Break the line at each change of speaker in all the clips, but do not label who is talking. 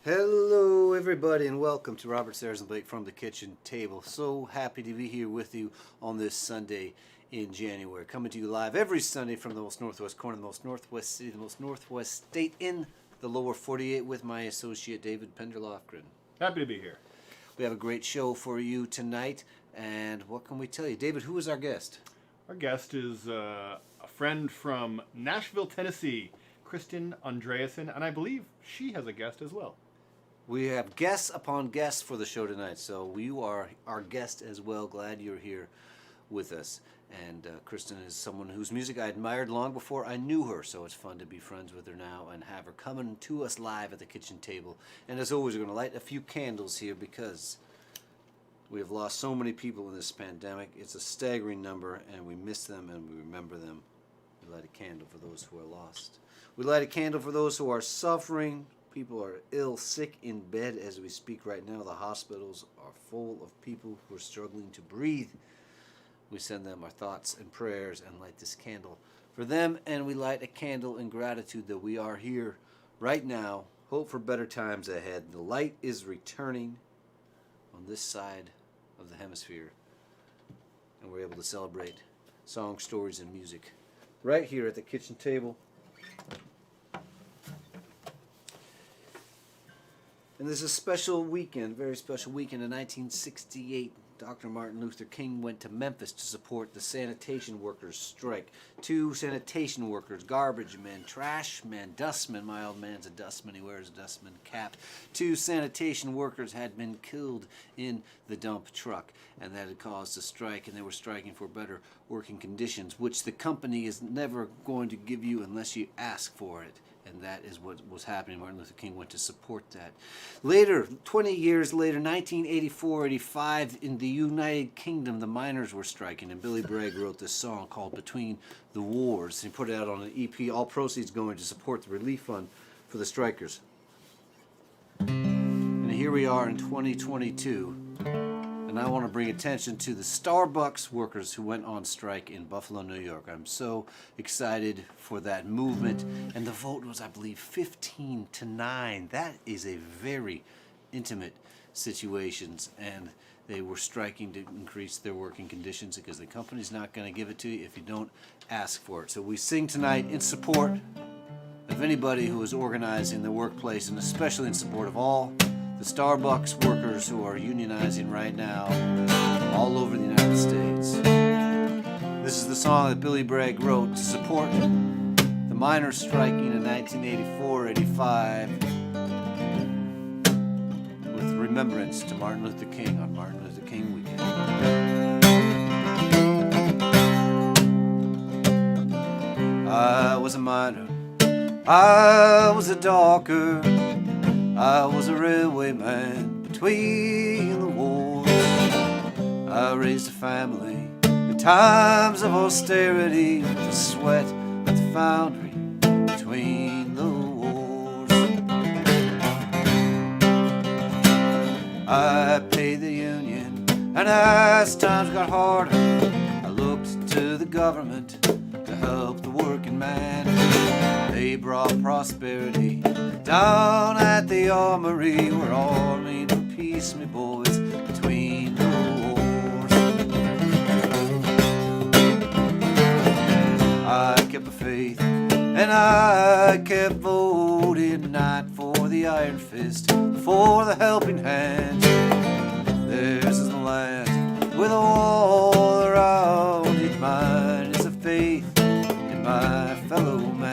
Hello, everybody, and welcome to Robert Sarazin Blake from the kitchen table. So happy to be here with you on this Sunday in January. Coming to you live every Sunday from the most northwest corner, the most northwest city, the most northwest state in the lower 48 with my associate David Penderlofgren.
Happy to be here.
We have a great show for you tonight, and what can we tell you? David, who is our guest?
Our guest is a friend from Nashville, Tennessee, Kristin Andreassen, and I believe she has a guest as well.
We have guests upon guests for the show tonight, so you are our guest as well. Glad you're here with us. And Kristin is someone whose music I admired long before I knew her, so it's fun to be friends with her now and have her coming to us live at the kitchen table. And as always, we're going to light a few candles here because we have lost so many people in this pandemic. It's a staggering number, and we miss them and we remember them. We light a candle for those who are lost. We light a candle for those who are suffering. People are ill, sick in bed as we speak right now. The hospitals are full of people who are struggling to breathe. We send them our thoughts and prayers and light this candle for them. And we light a candle in gratitude that we are here right now. Hope for better times ahead. The light is returning on this side of the hemisphere. And we're able to celebrate song, stories, and music right here at the kitchen table. And this is a special weekend, very special weekend. In 1968, Dr. Martin Luther King went to Memphis to support the sanitation workers' strike. 2 sanitation workers, garbage men, trash men, dustmen. My old man's a dustman, he wears a dustman cap. 2 sanitation workers had been killed in the dump truck, and that had caused a strike, and they were striking for better working conditions, which the company is never going to give you unless you ask for it. And that is what was happening. Martin Luther King went to support that. Later, 20 years later, 1984-85, in the United Kingdom, the miners were striking, and Billy Bragg wrote this song called Between the Wars. He put it out on an EP, all proceeds going to support the relief fund for the strikers. And here we are in 2022. And I want to bring attention to the Starbucks workers who went on strike in Buffalo, New York. I'm so excited for that movement. And the vote was, I believe, 15-9. That is a very intimate situation. And they were striking to increase their working conditions because the company's not going to give it to you if you don't ask for it. So we sing tonight in support of anybody who is organizing the workplace, and especially in support of all the Starbucks workers who are unionizing right now all over the United States. This is the song that Billy Bragg wrote to support the miners striking in 1984-85 with remembrance to Martin Luther King on Martin Luther King weekend. I was a miner, I was a docker, I was a railway man between the wars. I raised a family in times of austerity with the sweat at the foundry between the wars. I paid the union, and as times got harder, I looked to the government to help the working man. They brought prosperity down at the armory. We're army for peace, me boys, between the wars. I kept the faith, and I kept voting night for the iron fist, for the helping hand. Theirs is the land with a wall around it. Mine is the faith in my fellow man.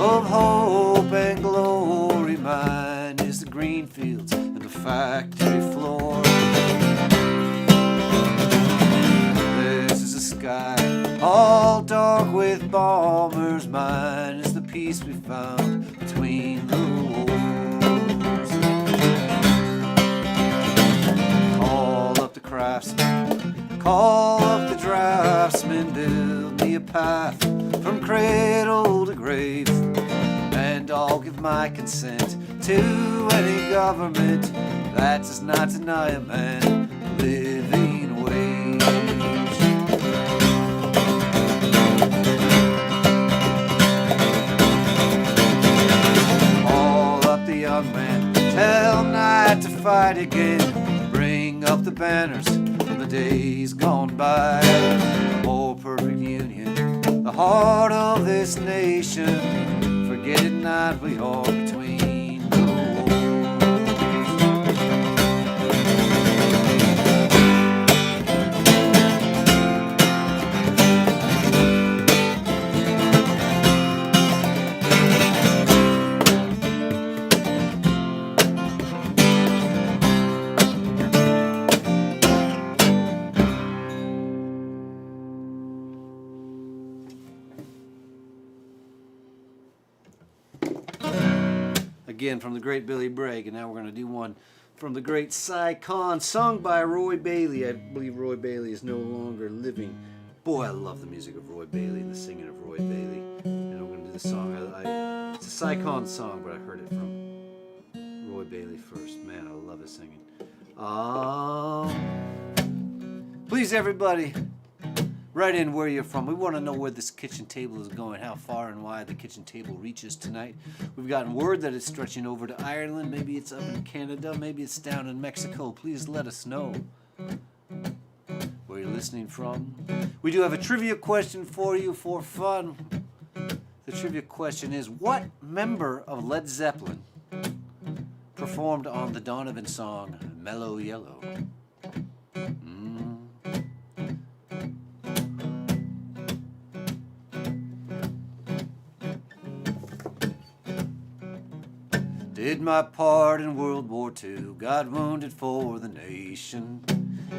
Of hope and glory, mine is the green fields and the factory floor. This is a sky all dark with bombers, mine is the peace we found between the wars. Call up the craftsmen, call up the draftsmen, build me a path from cradle to grave, and I'll give my consent to any government that does not deny a man living wage. again. Bring up the banners from the days gone by. A more perfect union, the heart of this nation. Forget it not, we are between the wars. Again from the great Billy Bragg, and now we're going to do one from the great Cy Khan, sung by Roy Bailey. I believe Roy Bailey is no longer living. Boy, I love the music of Roy Bailey and the singing of Roy Bailey. And we're going to do the song. It's a Cy Khan song, but I heard it from Roy Bailey first. Man, I love his singing. Please, everybody, write in where you're from. We want to know where this kitchen table is going, how far and wide the kitchen table reaches tonight. We've gotten word that it's stretching over to Ireland. Maybe it's up in Canada. Maybe it's down in Mexico. Please let us know where you're listening from. We do have a trivia question for you for fun. The trivia question is, what member of Led Zeppelin performed on the Donovan song Mellow Yellow? Did my part in World War II, got wounded for the nation.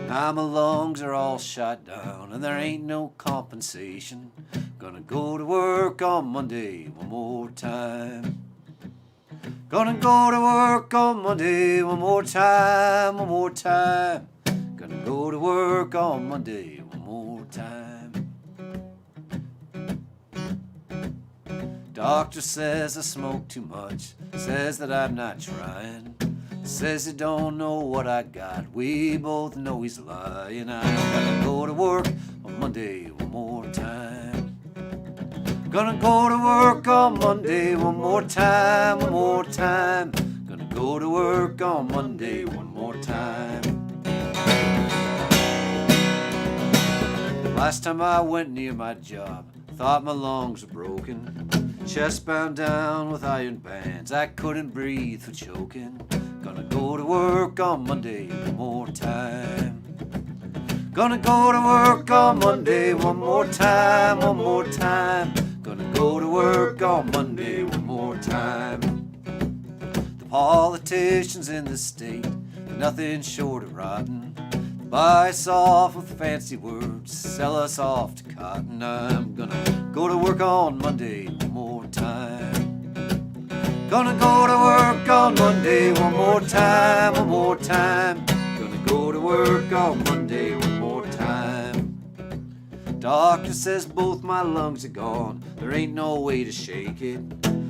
Now my lungs are all shot down and there ain't no compensation. Gonna go to work on Monday one more time. Gonna go to work on Monday one more time, one more time. Gonna go to work on Monday one more time. Doctor says I smoke too much, says that I'm not trying, says he don't know what I got, we both know he's lying. I gotta go to work on Monday one more time. Gonna go to work on Monday one more time, one more time. Gonna go to work on Monday one more time. Last time I went near my job, thought my lungs were broken. Chest bound down with iron bands, I couldn't breathe for choking. Gonna go to work on Monday one more time. Gonna go to work on Monday one more time, one more time. Gonna go to work on Monday one more time. The politicians in the state, nothing short of rotten. Buy us off with fancy words, sell us off to cotton. I'm gonna go to work on Monday one more time. Gonna go to work on Monday one more time, one more time. Gonna go to work on Monday one more time. Doctor says both my lungs are gone, there ain't no way to shake it.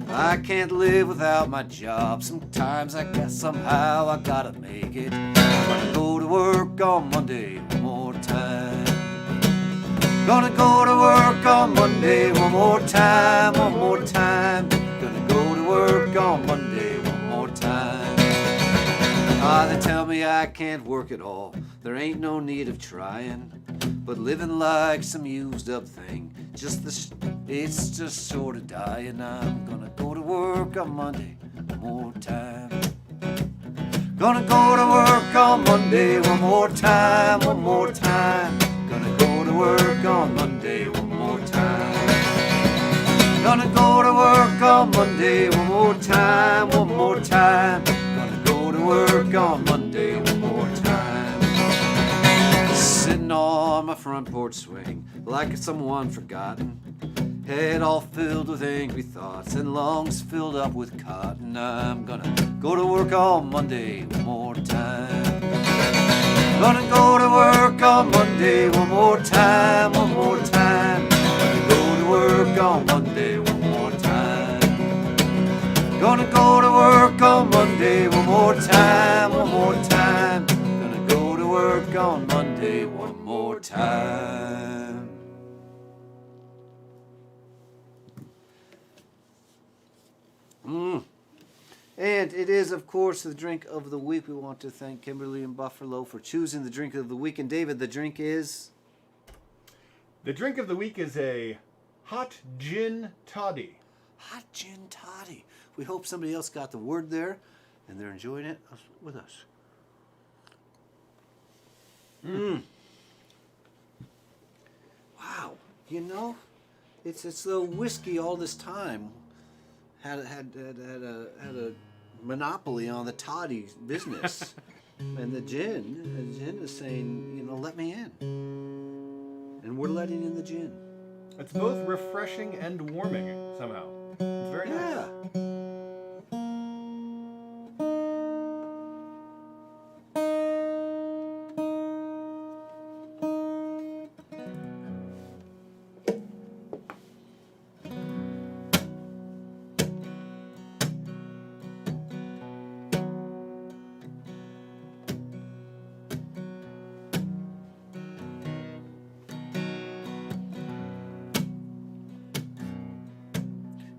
I can't live without my job, sometimes I guess somehow I gotta make it. Gonna go to work on Monday one more time. Gonna go to work on Monday one more time, one more time. Gonna go to work on Monday one more time. They tell me I can't work at all, there ain't no need of trying. But living like some used up thing, it's just sort of dying. I'm gonna go to work on Monday one more time. Gonna go to work on Monday one more time, one more time. Gonna go to work on Monday one more time. Gonna go to work on Monday one more time, one more time. Gonna go to work on Monday one more time. Sitting on my front porch swing like someone forgotten, head all filled with angry thoughts and lungs filled up with cotton. I'm gonna go to work on Monday one more time. Gonna go to work on Monday one more time, one more time. Gonna go to work on Monday one more time. Gonna go to work on Monday one more time, one more time. Gonna go to work on Monday one more time. And And it is, of course, the drink of the week. We want to thank Kimberly and Buffalo for choosing the drink of the week. And David, the drink is?
The drink of the week is a hot gin toddy.
Hot gin toddy. We hope somebody else got the word there and they're enjoying it with us. Wow. You know, it's the whiskey all this time had a monopoly on the toddy business. And the gin is saying, you know, let me in. And we're letting in the gin.
It's both refreshing and warming somehow. It's very nice.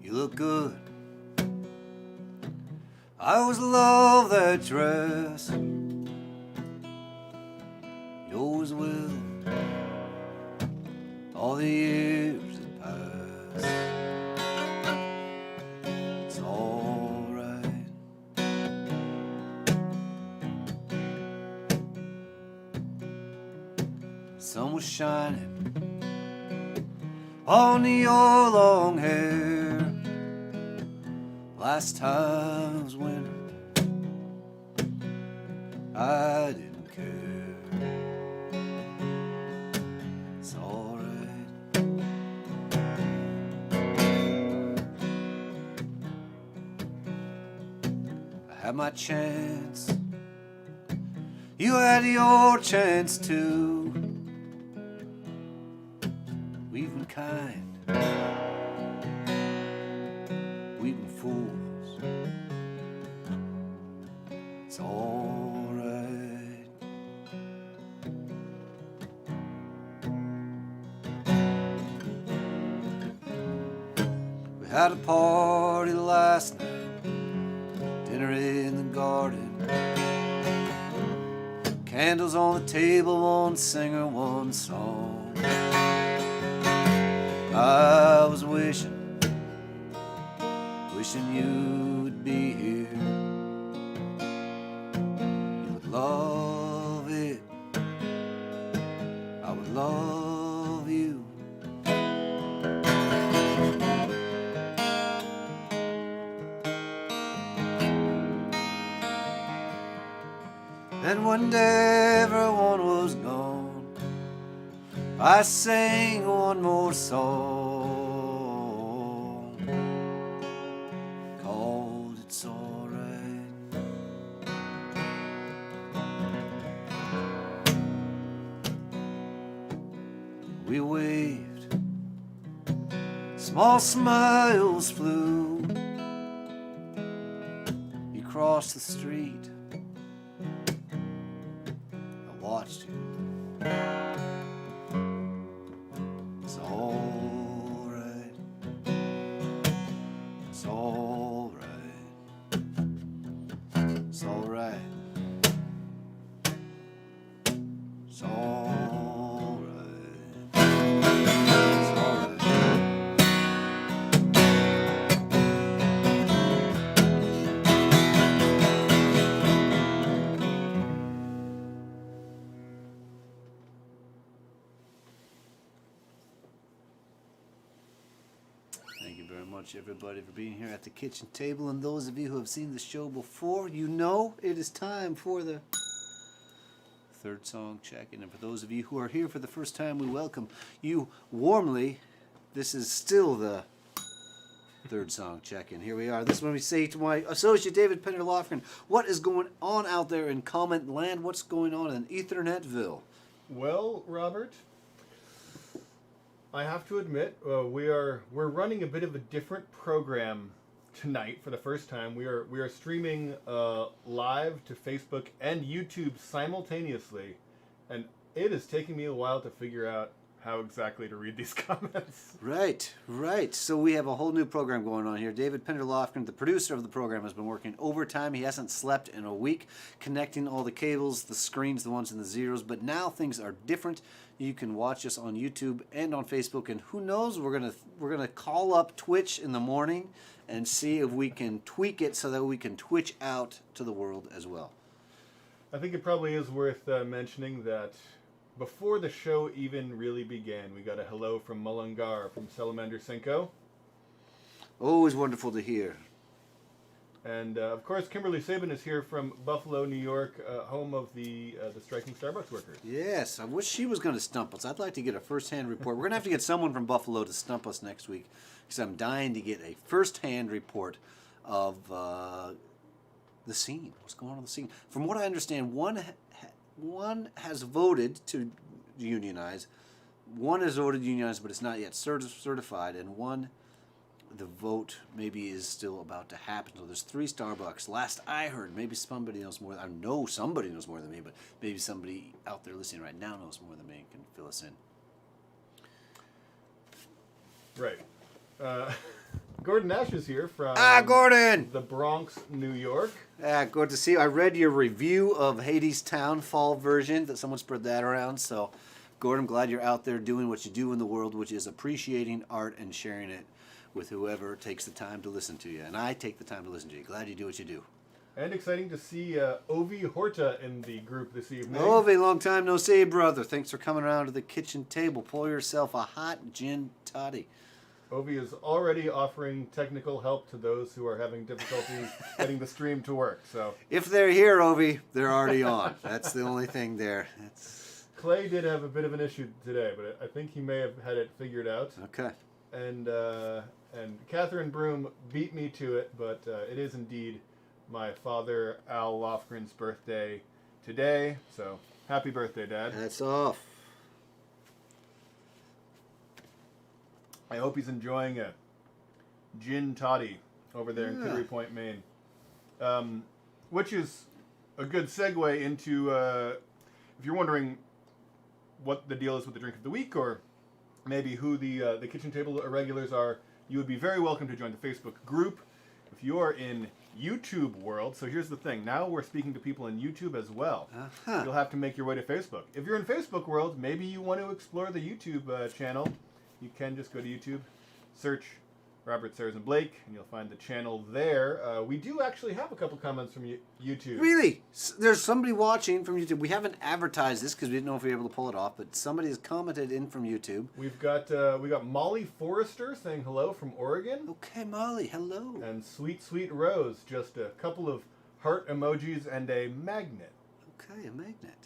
You look good. I always love that dress. You always will. All the years that pass. It's all right. The sun was shining on your long hair. Last time it was winter, I didn't care. It's alright. I had my chance. You had your chance too. We've been kind. We've been fools. It's all right. We had a party last night, dinner in the garden, candles on the table, one singer, one song. I was wishing you would be here. You would love it. I would love you. And one day everyone was gone, I sang one more song. We waved, small smiles flew. You crossed the street, I watched you. It's all right. It's all right. It's all right. It's all right. Everybody for being here at the kitchen table, and those of you who have seen the show before, you know it is time for the third song check-in. And for those of you who are here for the first time, we welcome you warmly. This is still the third song check-in. Here we are. This is when we say to my associate David Penderloffen, what is going on out there in comment land? What's going on in Ethernetville?
Well, Robert, I have to admit, we're running a bit of a different program tonight for the first time. We are streaming live to Facebook and YouTube simultaneously, and it is taking me a while to figure out how exactly to read these comments.
Right, right. So we have a whole new program going on here. David Penderlofgren, the producer of the program, has been working overtime. He hasn't slept in a week, connecting all the cables, the screens, the ones and the zeros. But now things are different. You can watch us on YouTube and on Facebook. And who knows, we're gonna call up Twitch in the morning and see if we can tweak it so that we can Twitch out to the world as well.
I think it probably is worth mentioning that before the show even really began, we got a hello from Mullingar from Salamander Cinco.
Always wonderful to hear.
And of course, Kimberly Sabin is here from Buffalo, New York, home of the striking Starbucks workers.
Yes, I wish she was going to stump us. I'd like to get a first-hand report. We're going to have to get someone from Buffalo to stump us next week because I'm dying to get a first-hand report of the scene. What's going on in the scene? From what I understand, one has voted to unionize. One has voted to unionize, but it's not yet certified. And one, the vote maybe is still about to happen. So there's 3 Starbucks. Last I heard, maybe somebody knows more. I know somebody knows more than me, but maybe somebody out there listening right now knows more than me and can fill us in.
Right. Gordon Nash is here from
Gordon!
the Bronx, New York.
Good to see you. I read your review of Hades Town fall version, that someone spread that around. So, Gordon, I'm glad you're out there doing what you do in the world, which is appreciating art and sharing it with whoever takes the time to listen to you. And I take the time to listen to you. Glad you do what you do.
And exciting to see Ovi Horta in the group this evening.
Ovi, long time no see, brother. Thanks for coming around to the kitchen table. Pull yourself a hot gin toddy.
Ovi is already offering technical help to those who are having difficulties getting the stream to work. So
if they're here, Ovi, they're already on. That's the only thing there.
Clay did have a bit of an issue today, but I think he may have had it figured out.
Okay.
And Catherine Broom beat me to it, but it is indeed my father, Al Lofgren's birthday today. So happy birthday, Dad.
That's off.
I hope he's enjoying a gin toddy over there in Kittery Point, Maine. Which is a good segue into, if you're wondering what the deal is with the drink of the week, or maybe who the kitchen table regulars are, you would be very welcome to join the Facebook group. If you are in YouTube world, so here's the thing, now we're speaking to people in YouTube as well. You'll have to make your way to Facebook. If you're in Facebook world, maybe you want to explore the YouTube channel. You can just go to YouTube, search Robert Sarazin Blake, and you'll find the channel there. We do actually have a couple comments from YouTube.
Really? There's somebody watching from YouTube. We haven't advertised this because we didn't know if we were able to pull it off, but somebody has commented in from YouTube.
We got Molly Forrester saying hello from Oregon.
Okay, Molly, hello.
And Sweet Sweet Rose, just a couple of heart emojis and a magnet.
Okay, a magnet.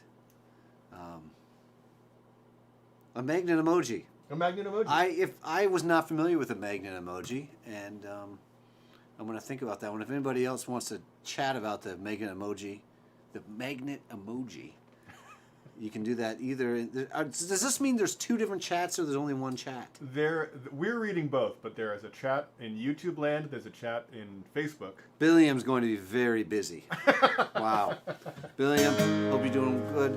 A magnet emoji.
A magnet emoji.
If I was not familiar with a magnet emoji, and I'm going to think about that one. If anybody else wants to chat about the magnet emoji, you can do that either. Does this mean there's 2 different chats or there's only one chat?
We're reading both, but there is a chat in YouTube land. There's a chat in Facebook.
Billingham's going to be very busy. Wow. Bellingham, hope you're doing good.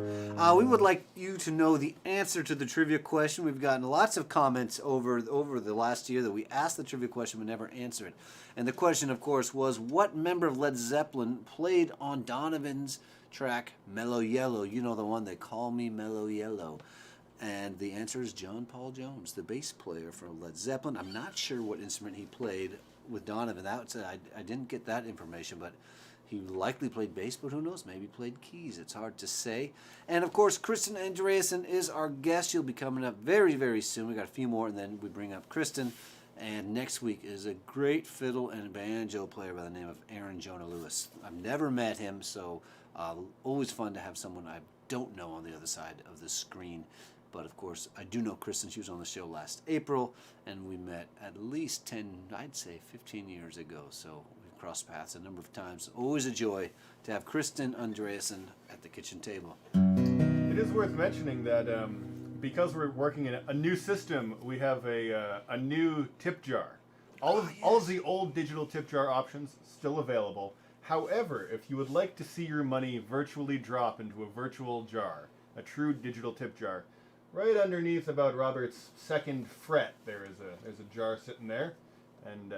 We would like you to know the answer to the trivia question. We've gotten lots of comments over the last year that we asked the trivia question but never answered. And the question, of course, was what member of Led Zeppelin played on Donovan's track Mellow Yellow? You know the one, They Call Me Mellow Yellow. And the answer is John Paul Jones, the bass player for Led Zeppelin. I'm not sure what instrument he played with Donovan. I didn't get that information, but he likely played bass, but who knows? Maybe played keys. It's hard to say. And, of course, Kristin Andreassen is our guest. She'll be coming up very, very soon. We got a few more, and then we bring up Kristin. And next week is a great fiddle and banjo player by the name of Aaron Jonah Lewis. I've never met him, so always fun to have someone I don't know on the other side of the screen. But, of course, I do know Kristin. She was on the show last April, and we met at least 10, I'd say 15 years ago. So we've crossed paths a number of times. Always a joy to have Kristin Andreassen at the kitchen table.
It is worth mentioning that because we're working in a new system, we have a new tip jar. All of the old digital tip jar options still available. However, if you would like to see your money virtually drop into a virtual jar, a true digital tip jar, right underneath about Robert's second fret, there's a jar sitting there, and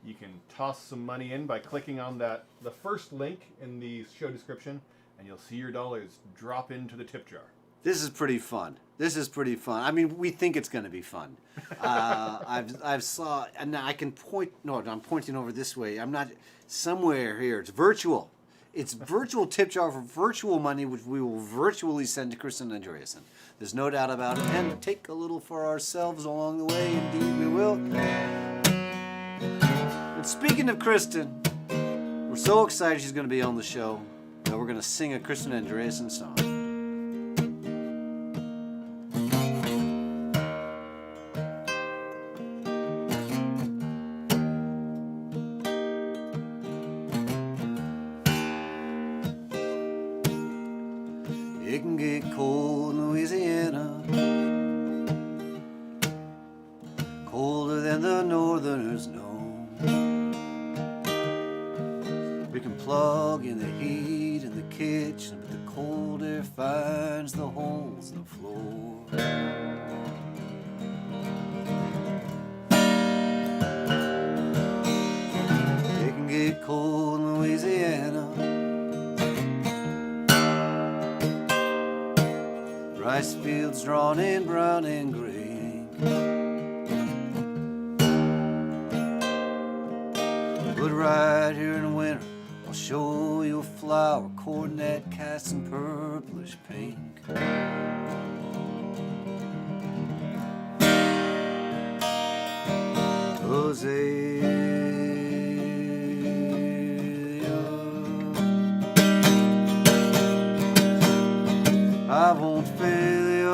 you can toss some money in by clicking on the first link in the show description, and you'll see your dollars drop into the tip jar.
This is pretty fun. I mean, we think it's going to be fun. I've saw, and I can point. No, I'm pointing over this way. I'm not somewhere here. It's virtual. It's virtual tip jar for virtual money, which we will virtually send to Kristin and Andreassen. There's no doubt about it. And take a little for ourselves along the way. Indeed, we will. And speaking of Kristin, we're so excited she's going to be on the show that we're going to sing a Kristin and Andreassen song. It can get cold in Louisiana, colder than the northerners know. We can plug in the heat in the kitchen, but the cold air finds the holes in the floor. It can get cold in Louisiana, rice fields drawn in brown and gray ink. But right here in winter, I'll show you a flower, coronet cast in purplish pink. Azalea, I won't fail you.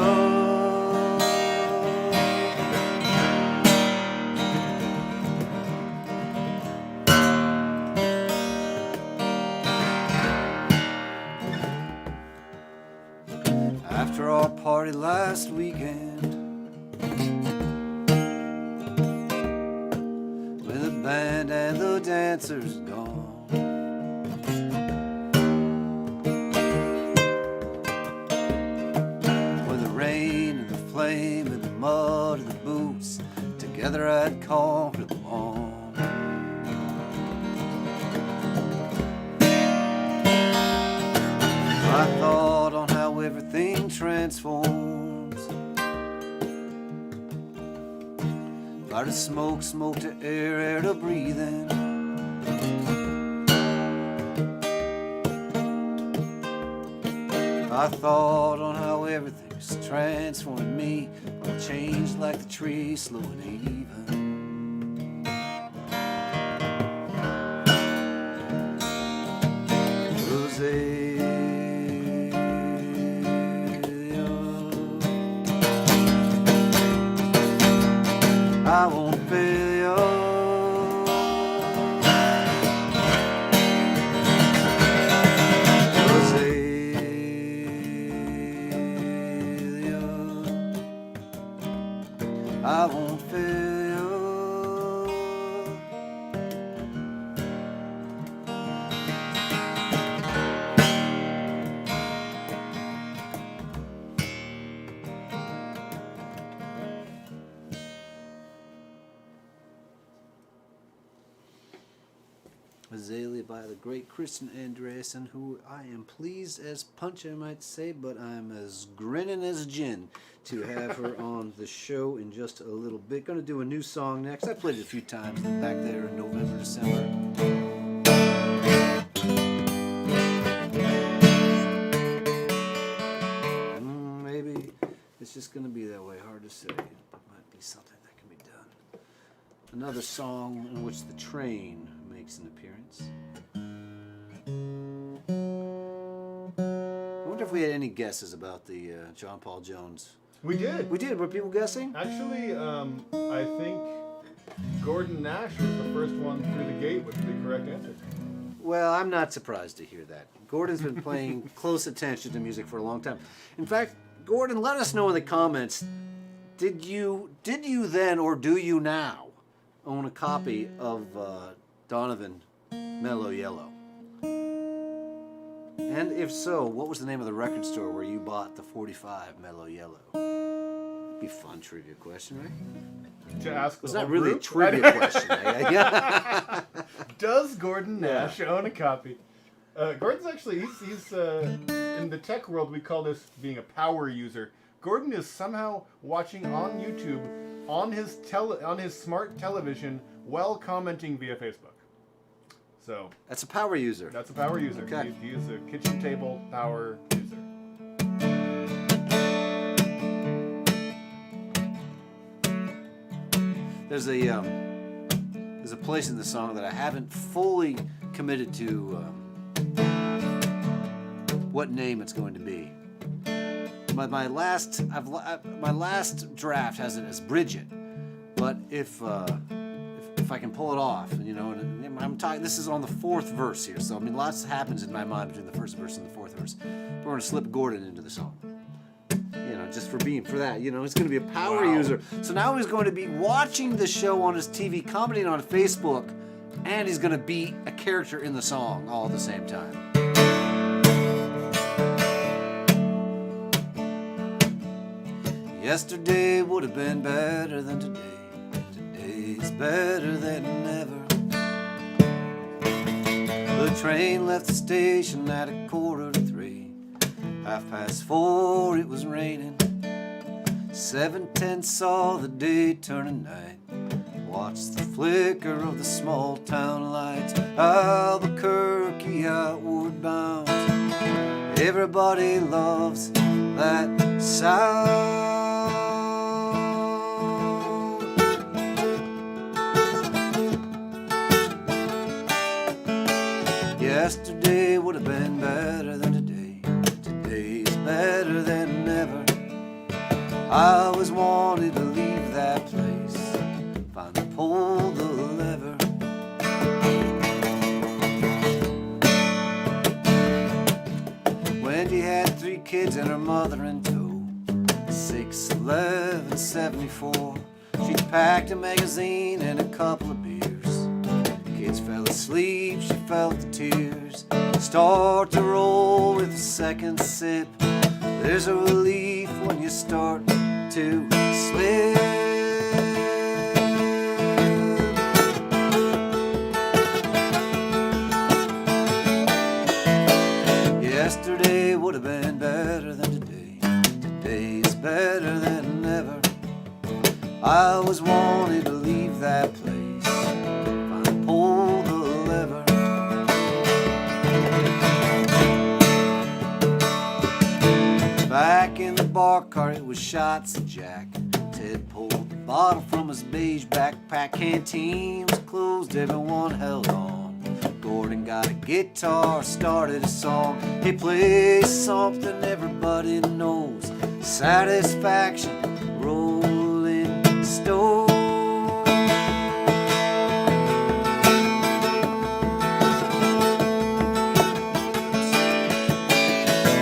After our party last weekend, when the band and the dancers gone, with the rain and the flame and the mud and the boots, together I'd conquer them all. I thought on how everything transforms. Fire to smoke, smoke to air, air to breathe in. I thought on how everything's transforming me, but I'll change like the tree, slow and even. I won't fail you. Azalea, I won't fail you. Azalea by the great Kristin Andreassen, who I am pleased as punch, I might say, but I'm as grinning as gin to have her on the show in just a little bit. Going to do a new song next. I played it a few times back there in November, December. Maybe it's just going to be that way. Hard to say. It might be something that can be done. Another song in which the train makes an appearance. I wonder if we had any guesses about the John Paul Jones.
We did.
We did. Were people guessing?
Actually, I think Gordon Nash was the first one through the gate with the correct answer.
Well, I'm not surprised to hear that. Gordon's been paying close attention to music for a long time. In fact, Gordon, let us know in the comments, did you then or do you now own a copy of Donovan Mellow Yellow? And if so, what was the name of the record store where you bought the 45 Mellow Yellow? Be a fun trivia question, right?
To ask
It's
the
not
whole
really
group?
a trivia question. Yeah.
Does Gordon Nash own a copy? Gordon's actually, he's in the tech world, we call this being a power user. Gordon is somehow watching on YouTube on his smart television while commenting via Facebook. So
That's a power user.
that's a power user.
Okay.
He is a kitchen table power user.
There's a place in the song that I haven't fully committed to what name it's going to be. My last draft has it as Bridget, but if I can pull it off, and I'm talking. This is on the fourth verse here, so I mean lots happens in my mind between the first verse and the fourth verse. We're going to slip Gordon into the song. Just for that. He's going to be a power user. So now he's going to be watching the show on his TV, commenting on Facebook, and he's going to be a character in the song all at the same time. Yesterday would have been better than today. Today's better than ever. The train left the station at 2:45. 4:30, it was raining. 7:10 saw the day turn to night. Watched the flicker of the small town lights. Albuquerque outward bound. Everybody loves that sound. Yesterday would have been better than today. Today's better than ever. I always wanted to leave that place. Finally pulled the lever. Wendy had 3 kids and her mother in tow. 6, 11, 74. She packed a magazine and a couple of beers. Kids fell asleep, she felt the tears start to roll with a second sip. There's a relief when you start to slip. Yesterday would have been better than today. Today's better than ever. I always wanted to leave that place. Finally pull the lever. Back in the bar car, it was shots of Jack. Ted pulled the bottle from his beige backpack. Canteen was closed, everyone held on. Gordon got a guitar, started a song. He plays something everybody knows. Satisfaction, Rolling Stone.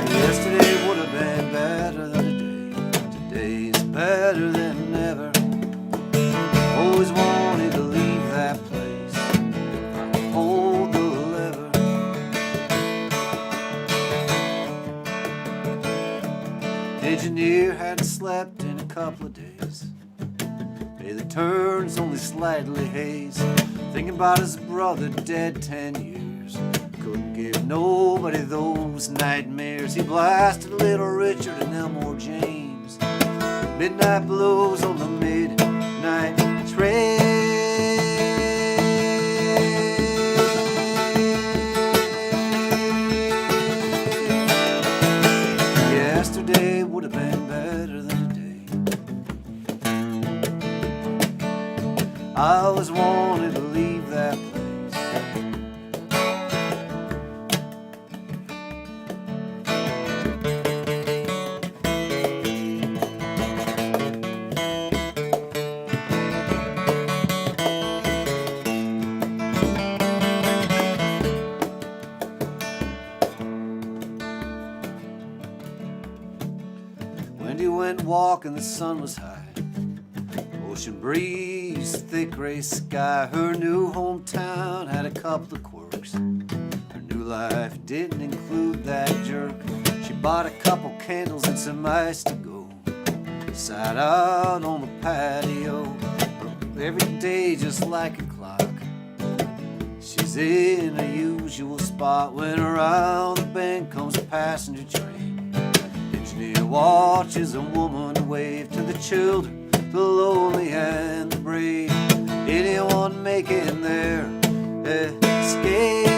Yesterday would have been better than today. Today's better than ever. Always wanted to leave that place. Hold the lever. Engineer hadn't slept in a couple of days. Pay the turns only slightly haze. Thinking about his brother dead 10 years. Couldn't give nobody those nightmares. He blasted Little Richard and Elmore James. Midnight blues on the midnight train. Yesterday would have been better than today. I always wanted to leave that place. Wendy went walking, the sun was high. Ocean breeze, thick gray sky. Her new hometown had a couple of quirks. Her new life didn't include that jerk. She bought a couple candles and some ice to go. Sat out on the patio every day just like a clock. She's in her usual spot when around the bend comes a passenger train. Engineer watches a woman wave to the children, the lonely and the brave. Anyone making their escape?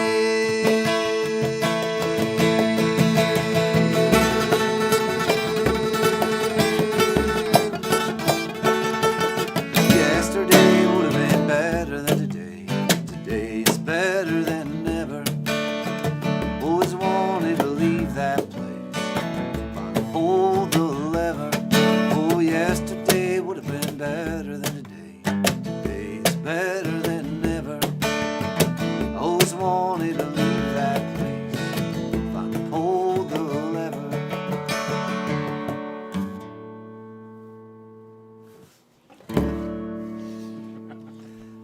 Yesterday would have been better than today. Today is better than ever. Always wanted to leave that place, finally pull the lever. Oh, yesterday would have been better than today. Today is better than ever. I always wanted to leave that place, finally pull the lever.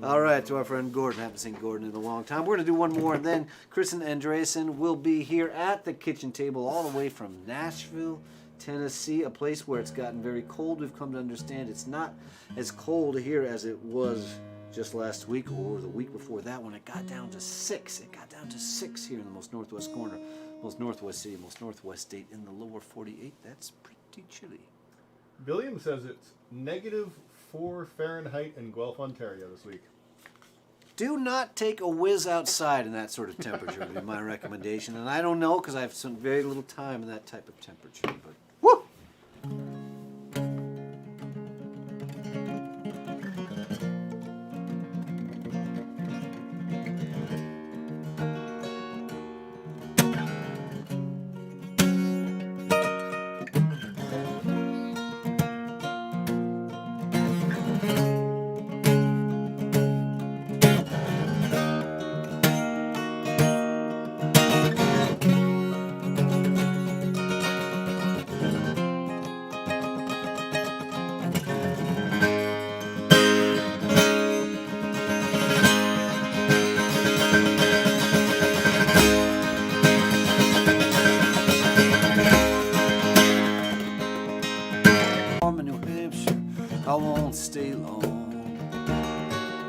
All right, to our friend Gordon. I haven't seen Gordon in a long time. We're going to do one more, and then Kristin and Andreassen will be here at the kitchen table all the way from Nashville, Tennessee, a place where it's gotten very cold. We've come to understand it's not as cold here as it was just last week or the week before that when it got down to 6. It got down to 6 here in the most northwest corner, most northwest city, most northwest state in the lower 48. That's pretty chilly.
Bellingham says it's -4 Fahrenheit in Guelph, Ontario this week.
Do not take a whiz outside in that sort of temperature would be my recommendation. And I don't know because I've spent very little time in that type of temperature. But woo! In New Hampshire, I won't stay long.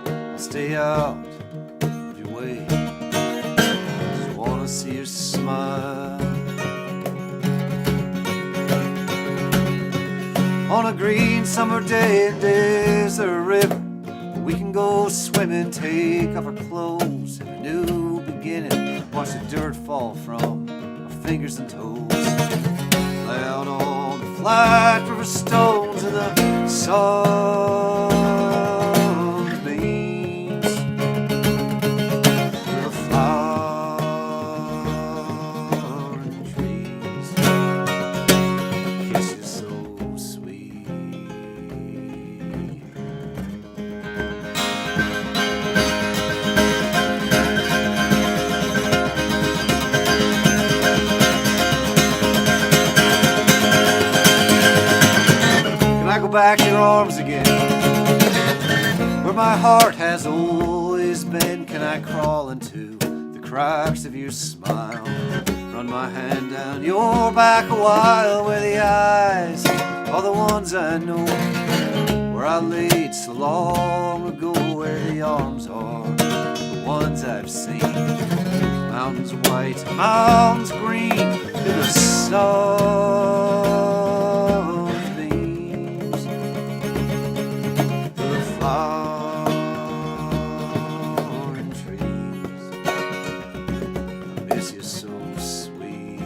I'll stay out of your way. Just wanna see your smile. On a green summer day, and there's a river where we can go swimming, take off our clothes, have a new beginning. Watch the dirt fall from our fingers and toes. Lay out on the flat river stones in the sunbeams. The flowering trees kiss you so sweet. Go back to your arms again, where my heart has always been. Can I crawl into the cracks of your smile, run my hand down your back a while, where the eyes are the ones I know, where I laid so long ago, where the arms are the ones I've seen. Mountains white, mountains green, in the sun. Flowering trees, I miss you so sweet.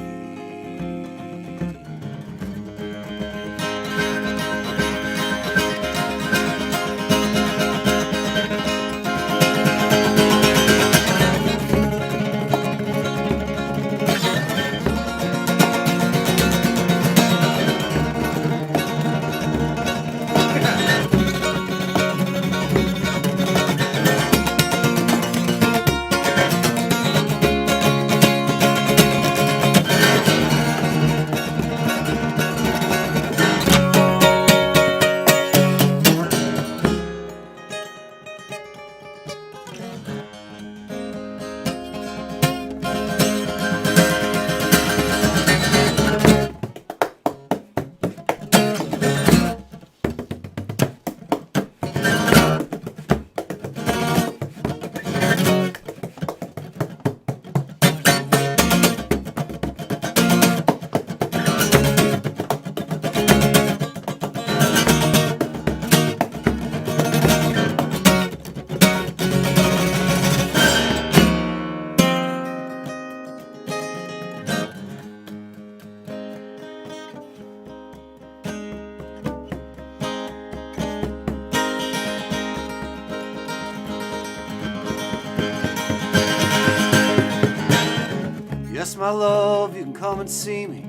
Yes, my love, you can come and see me.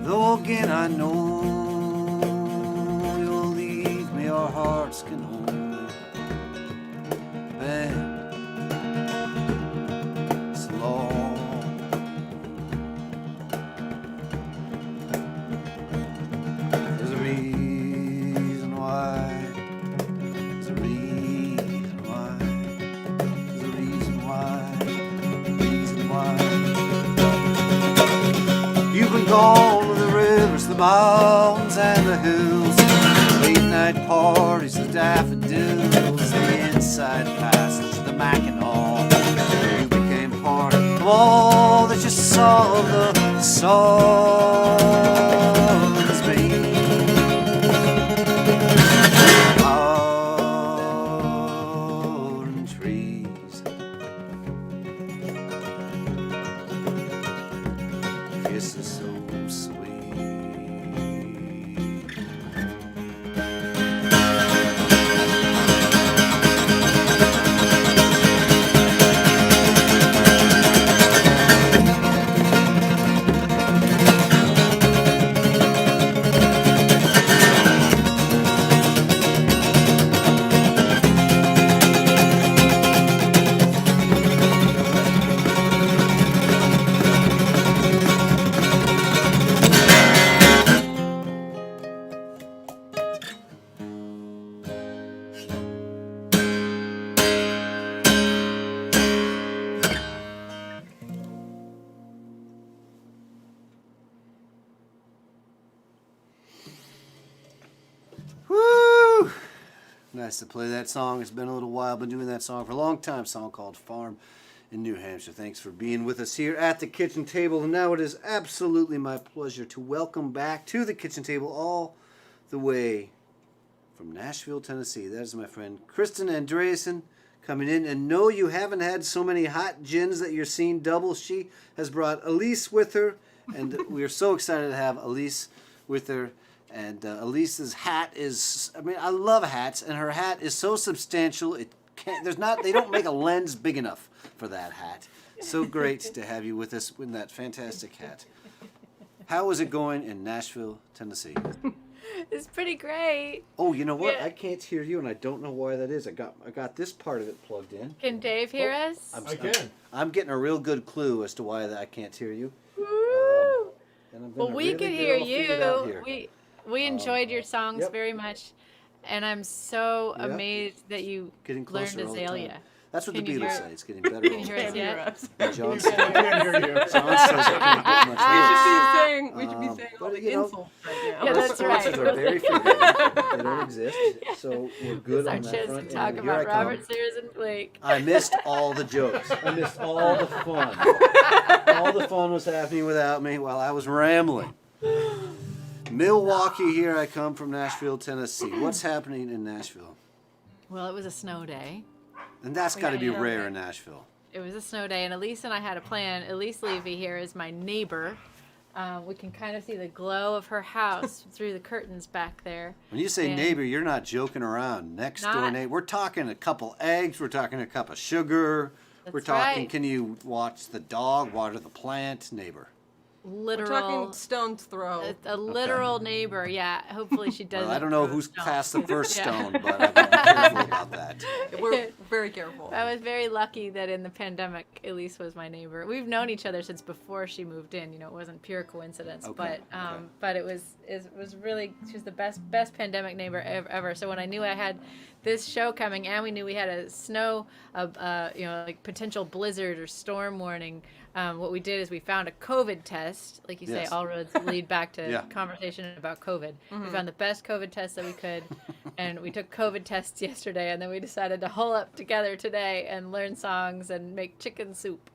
Though again I know you'll leave me, our hearts can hold me. Man, it's long. There's a reason why. There's a reason why. There's a reason why. Reason why. You've been gone to the rivers, the mountains, and the hills, the late night parties, the daffodils, the inside passage, the Mackinac. You became part of all that you saw of the sun's made. Autumn trees, kisses so sweet. Woo! Nice to play that song. It's been a little while. Been doing that song for a long time. Song called Farm in New Hampshire. Thanks for being with us here at the kitchen table. And now it is absolutely my pleasure to welcome back to the kitchen table all the way from Nashville, Tennessee. That is my friend Kristin Andreassen coming in. And no, you haven't had so many hot gins that you're seeing double. She has brought Elise with her. And we are so excited to have Elise with her. And Elise's hat is, I mean, I love hats, and her hat is so substantial, it can't, they don't make a lens big enough for that hat. So great to have you with us in that fantastic hat. How is it going in Nashville, Tennessee?
It's pretty great.
Oh, you know what?
Yeah.
I can't hear you, and I don't know why that is. I got this part of it plugged in.
Can Dave hear us?
I can.
I'm getting a real good clue as to why I can't hear you.
Woo!
And I'm
Well,
gonna
we
really
could
get
hear
it all figured out
you.
here.
We enjoyed your songs
Yep.
very much, and I'm so
Yep.
amazed that you
Getting
learned
closer all the time.
Azalea.
That's what
Can
the
you
Beatles
hear-
say. It's getting better
Can
all
you
the
hear us
time.
yet?
And John
I
says,
can't hear you.
John says I can't get much
We
worse.
should be saying all
but,
the
you know,
insults right now.
Yeah, that's right.
Sponsors are very forgiving. They don't exist, so we're good
It's our
on that
chance
front.
to talk
And here I
about
come.
Robert Sarazin Blake.
I missed all the jokes. I missed all the fun. All the fun was happening without me while I was rambling. Milwaukee, here I come from Nashville, Tennessee. What's happening in Nashville?
Well, it was a snow day.
And that's got to be
Yeah.
rare in Nashville.
It was a snow day, and Elise and I had a plan. Elise Levy here is my neighbor. We can kind of see the glow of her house through the curtains back there.
When you say
And-
neighbor, you're not joking around. Next door
Not-
neighbor. We're talking a couple eggs. We're talking a cup of sugar. We're
That's
talking,
right.
can you watch the dog, water the plant? Neighbor.
We're
Literal,
talking stone's throw.
a literal neighbor. Yeah, hopefully she does.
Well, I
it
don't know
through
who's
snow.
cast the first
Yeah.
stone, but I would be careful about that.
We're very careful.
I was very lucky that in the pandemic, Elise was my neighbor. We've known each other since before she moved in. You know, it wasn't pure coincidence,
Okay,
but it was really, she was the best pandemic neighbor ever. So when I knew I had this show coming, and we knew we had a snow, like potential blizzard or storm warning, what we did is we found a COVID test. Like you
Yes.
say, all roads lead back to
Yeah.
conversation about COVID. We found the best COVID test that we could, and we took COVID tests yesterday, and then we decided to hole up together today and learn songs and make chicken soup.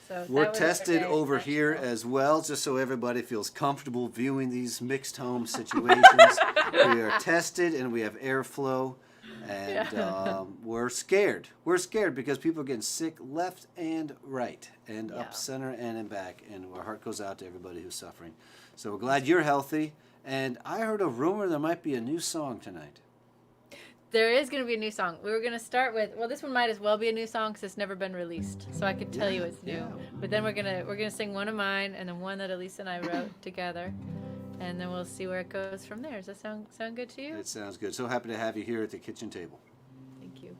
So
We're
that was our
tested
day.
over here as well, just so everybody feels comfortable viewing these mixed home situations. We are tested and we have airflow, and we're scared. We're scared because people are getting sick left and right, and
Yeah.
up center and in back, and our heart goes out to everybody who's suffering. So we're glad you're healthy, and I heard a rumor there might be a new song tonight.
There is going to be a new song. We were going to start with, well, this one might as well be a new song because it's never been released. So I could tell you it's new. But then we're gonna sing one of mine and then one that Elisa and I wrote together. And then we'll see where it goes from there. Does that sound good to you?
It sounds good. So happy to have you here at the kitchen table.
Thank you.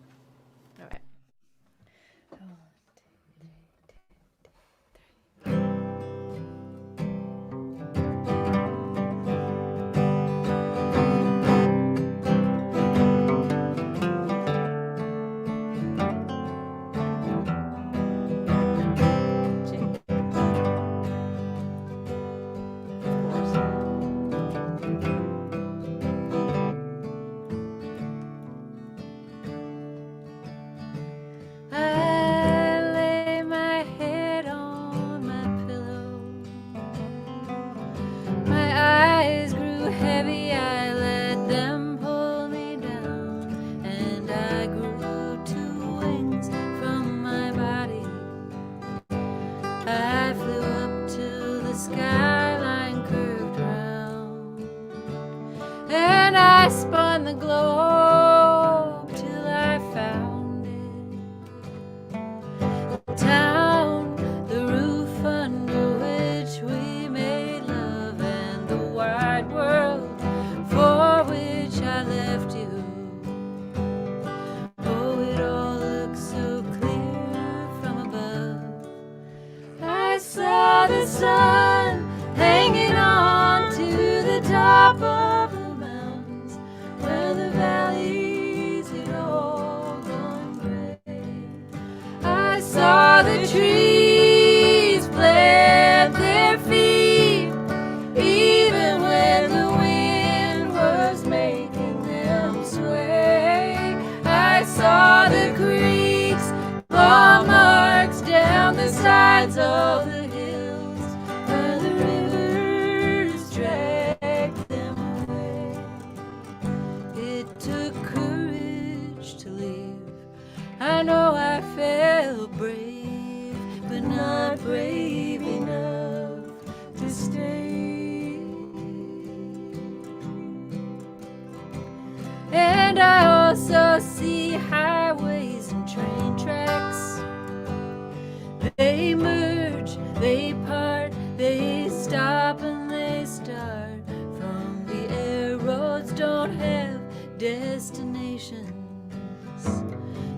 All right.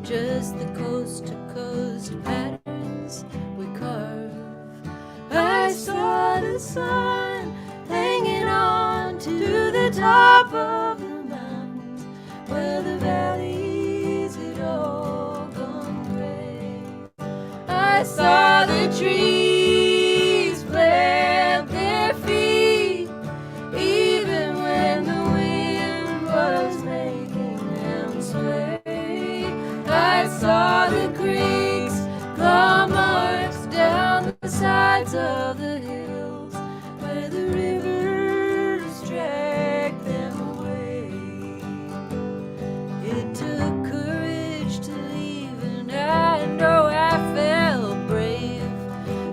Just the coast to coast patterns we carve. I saw the sun hanging on to the top of the mountains where the valleys had all gone gray. I saw the trees plant their feet even when the wind was making them sway. I saw the creeks claw marks down the sides of the hills where the rivers dragged them away. It took courage to leave, and I know I felt brave,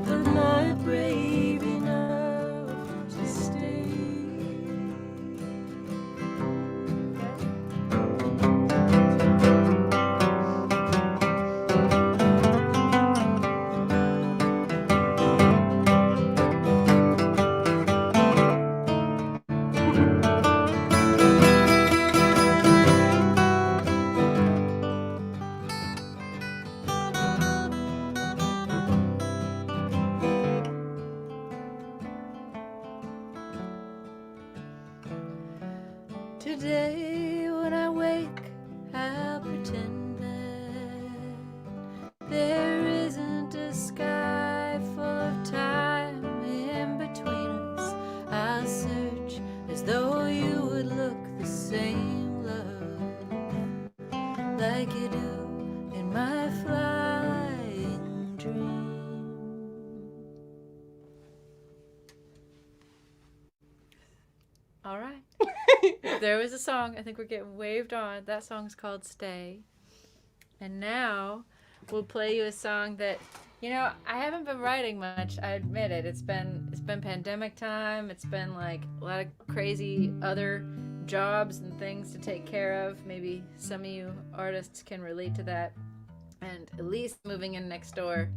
but not brave enough to stay. Today when I wake, I'll pretend that there isn't a sky full of time in between us. I'll search as though you would look the same, love, like you do in my flying dream.
All right. There was a song. I think we're getting waved on. That song's called Stay. And now we'll play you a song that, you know, I haven't been writing much. I admit it. It's been pandemic time. It's been like a lot of crazy other jobs and things to take care of. Maybe some of you artists can relate to that. And Elise moving in next door,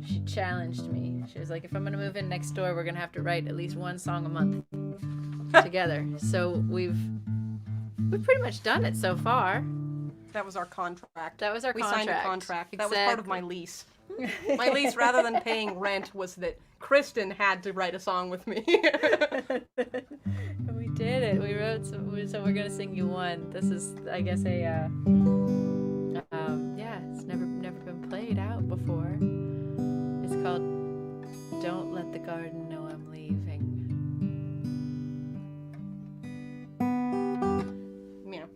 she challenged me. She was like, if I'm going to move in next door, we're going to have to write at least one song a month together. So we've pretty much done it so far.
That was our contract.
That was our
we
contract.
signed a contract. That was
Exactly.
part of my lease. My lease, rather than paying rent, was that Kristin had to write a song with me.
And we did it. We wrote so we're gonna sing you one. This is, I guess, a it's never been played out before. It's called "Don't Let the Garden Know I'm Leaving."
Yeah.
All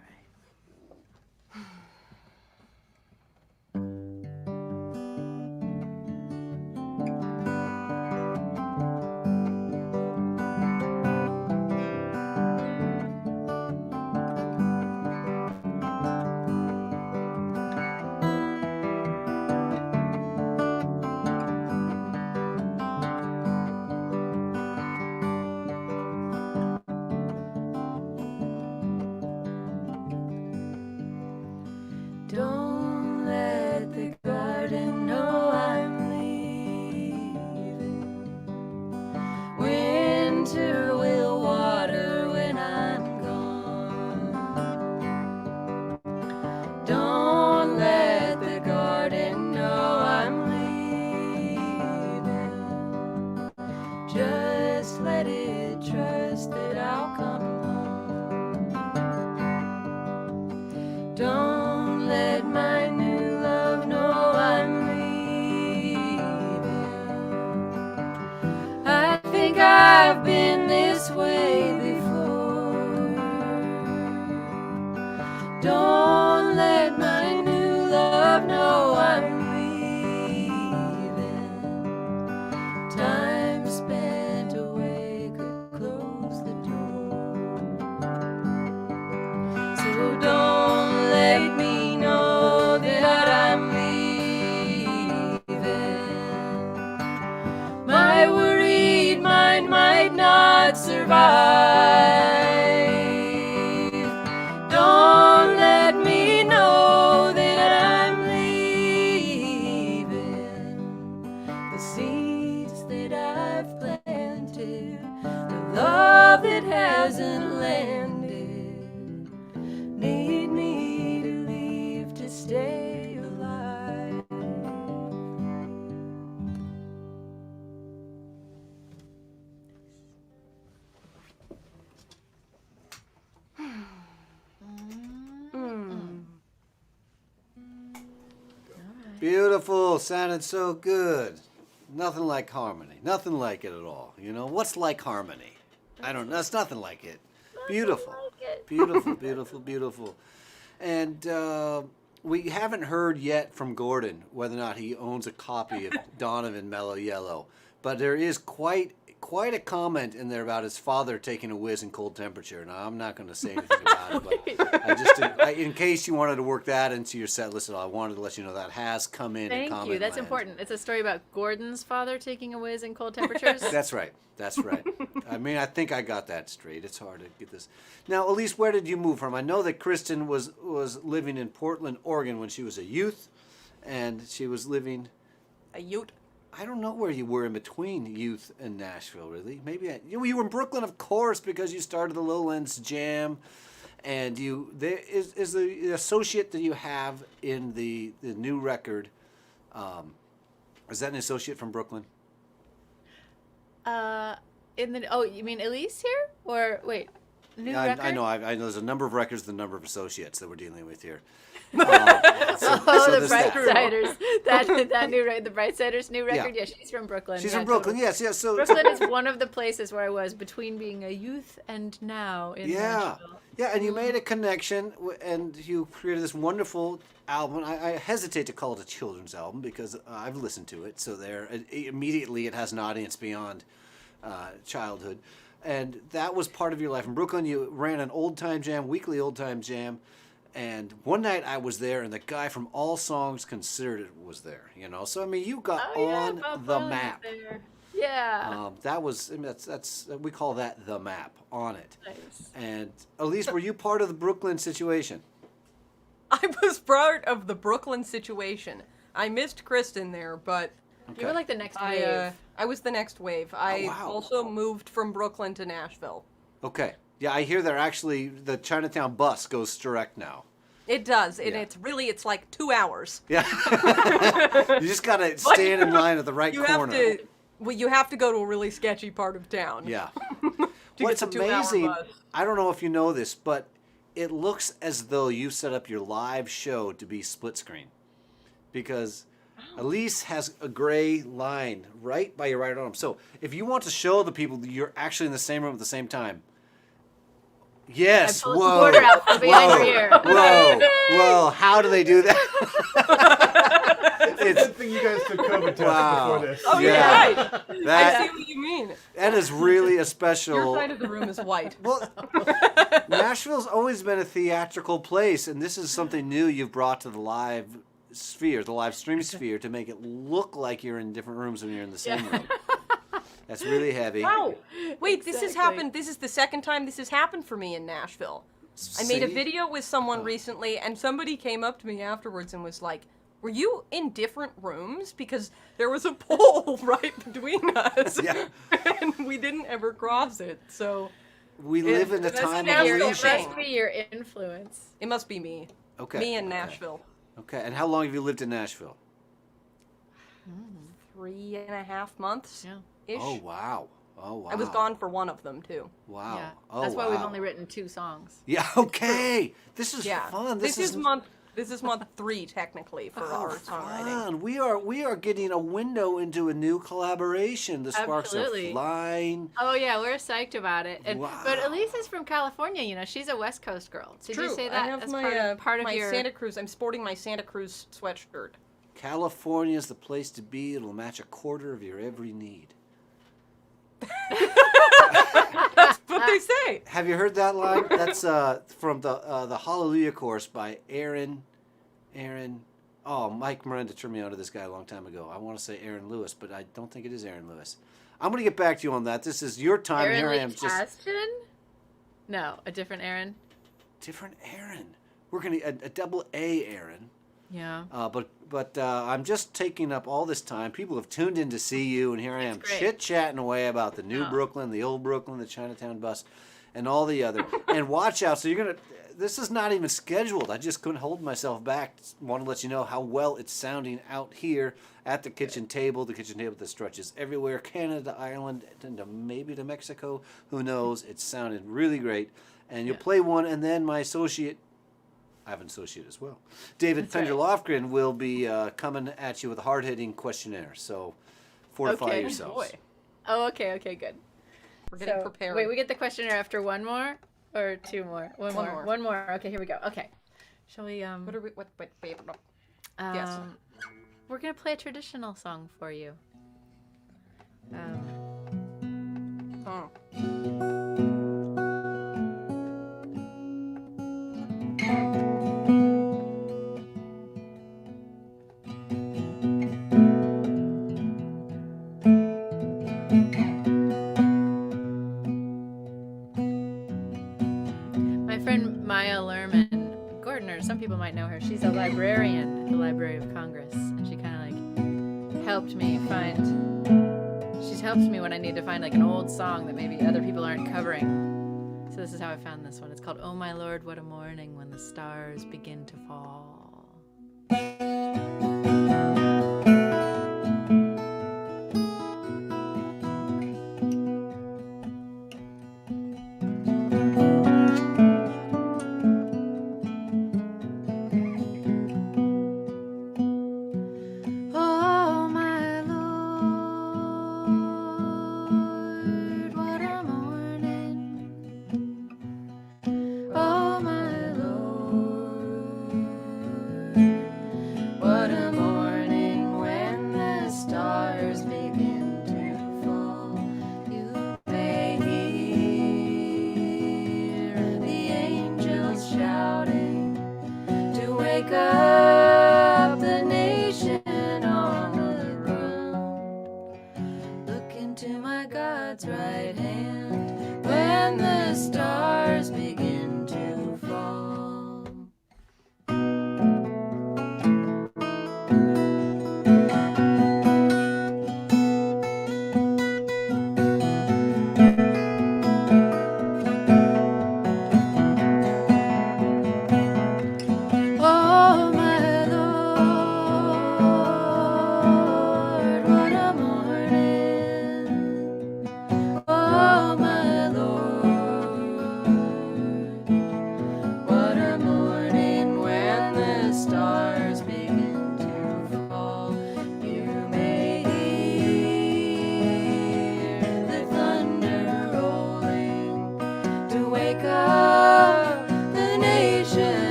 right.
Don't let the garden know I'm leaving. Winter will water when I'm gone. Don't let the garden know I'm leaving. Just let it trust that I'll come home. Don't let my new love know I'm leaving. I think I've been this way before. Don't let my new love know I'm leaving. Time spent away could close the door. So don't let me know that I'm leaving. My worried mind might not survive. Don't let me know that I'm leaving. The seeds that I've planted, the love that hasn't landed, need me to leave to stay alive.
Beautiful. Sounded so good. Nothing like harmony. Nothing like it at all. You know, what's like harmony? I don't know. It's nothing like it. Beautiful. Beautiful, beautiful, beautiful. And we haven't heard yet from Gordon whether or not he owns a copy of Donovan Mellow Yellow. But there is quite a comment in there about his father taking a whiz in cold temperature. Now, I'm not going to say anything about it, but in case you wanted to work that into your set list at all, I wanted to let you know that has come in.
Thank you. That's important. It's a story about Gordon's father taking a whiz in cold temperatures.
That's right. That's right. I mean, I think I got that straight. It's hard to get this. Now, Elise, where did you move from? I know that Kristin was living in Portland, Oregon when she was a youth, and she was living.
A ute.
I don't know where you were in between youth and Nashville, really. Maybe you were in Brooklyn, of course, because you started the Lowlands Jam, and there is the associate that you have in the new record. Is that an associate from Brooklyn?
You mean Elise here? Or wait, new record?
I know. I know. There's a number of records, the number of associates that we're dealing with here.
The
there's that.
Brightsiders. That new the Brightsiders new record. Yeah, she's from Brooklyn.
She's
Yeah,
from Brooklyn.
totally.
Yes. So
Brooklyn is one of the places where I was between being a youth and now in Nashville.
Yeah, and you made a connection, and you created this wonderful album. I hesitate to call it a children's album because I've listened to it, so immediately it has an audience beyond childhood. And that was part of your life in Brooklyn. You ran an weekly old time jam. And one night I was there, and the guy from All Songs Considered was there. So I mean, you got on
Bob
the
Dylan
map.
was there. Yeah.
That was, I mean, that's we call that the map on it.
Nice.
And Elise, were you part of the Brooklyn situation?
I was part of the Brooklyn situation. I missed Kristin there, but
You were like the next wave.
I was the next wave. I
wow.
also moved from Brooklyn to Nashville.
Okay. Yeah, I hear they're actually, the Chinatown bus goes direct now.
It does, and
Yeah.
it's like 2 hours.
Yeah. You just got to stand in line at the right
You
corner.
you have to go to a really sketchy part of town.
Yeah.
To
What's
get the 2 hour
amazing,
bus.
I don't know if you know this, but it looks as though you set up your live show to be split screen. Because Elise has a gray line right by your right arm. So if you want to show the people that you're actually in the same room at the same time. Yes,
I pulled the
whoa.
border out from behind
Whoa,
your ear.
whoa, whoa. How do they do that?
It's a good thing you guys took COVID tests
Wow.
before this.
Oh,
Yeah.
yeah. Right. I
That,
see what you mean.
that is really a special.
Your side of the room is white.
Well, Nashville's always been a theatrical place, and this is something new you've brought to the live sphere, the live stream sphere, to make it look like you're in different rooms when you're in the same room. That's really heavy.
Wow. Wait, this has
Exactly.
happened. This is the second time this has happened for me in Nashville. I made a
See?
video with someone recently, and somebody came up to me afterwards and was like, "Were you in different rooms? Because there was a pole right between us,
Yeah.
and we didn't ever cross it." So
We live in a
that's
time
a
of
Nashville
illusion.
thing.
Must be your influence.
it must be me.
Okay.
Me in
okay.
Nashville.
Okay. And how long have you lived in Nashville?
3.5 months.
Yeah.
Ish.
Oh wow. Oh wow.
I was gone for one of them too.
Wow.
Yeah.
Oh,
That's why we've
wow.
only written 2 songs.
Yeah. Okay. This is
Yeah.
fun.
This is month 3 technically for
Oh,
our songwriting.
fun. We are getting a window into a new collaboration. The sparks
Absolutely.
are flying.
Oh yeah, we're psyched about it. And,
Wow.
But Elise is from California. You know, she's a West Coast girl. Did
True.
you say that?
I have
as
my
part of
my
your
Santa Cruz. I'm sporting my Santa Cruz sweatshirt.
California is the place to be. It'll match a quarter of your every need.
That's what they say.
Have you heard that line? That's from the Hallelujah Chorus by Aaron. Oh, Mike Miranda turned me on to this guy a long time ago. I want to say Aaron Lewis, but I don't think it is Aaron Lewis. I'm going to get back to you on that. This is your time.
Aaron
Here I am,
Lee
just
Caston? No, a different Aaron.
different Aaron. We're going to a double A Aaron.
Yeah.
But I'm just taking up all this time. People have tuned in to see you, and here I am
That's great.
chit-chatting away about the new
Yeah.
Brooklyn, the old Brooklyn, the Chinatown bus, and all the other. And watch out. So you're going to... This is not even scheduled. I just couldn't hold myself back. Want to let you know how well it's sounding out here at the kitchen table that stretches everywhere, Canada, Ireland, and maybe to Mexico. Who knows? It's sounding really great. And you'll
Yeah.
play one, and then my associate... I have an associate as well. David
That's right.
Pender-Lofgren will be coming at you with a hard-hitting questionnaire. So fortify
Okay.
yourselves.
Boy,
Oh, okay, good.
we're getting
So,
prepared.
Wait, we get the questionnaire after one more or 2 more? One
One
more.
more.
One more. Okay, here we go. Okay. Shall we
What are we? What? yes.
We're going to play a traditional song for you.
Oh.
My friend Maya Lerman Gordner, some people might know her. She's a librarian at the Library of Congress, and she kind of like helped me find. She helps me when I need to find like an old song that maybe other people aren't covering. So this is how I found this one. It's called "Oh My Lord, What a Morning When the Stars Begin to Fall." Oh my Lord, what a morning. Oh my Lord,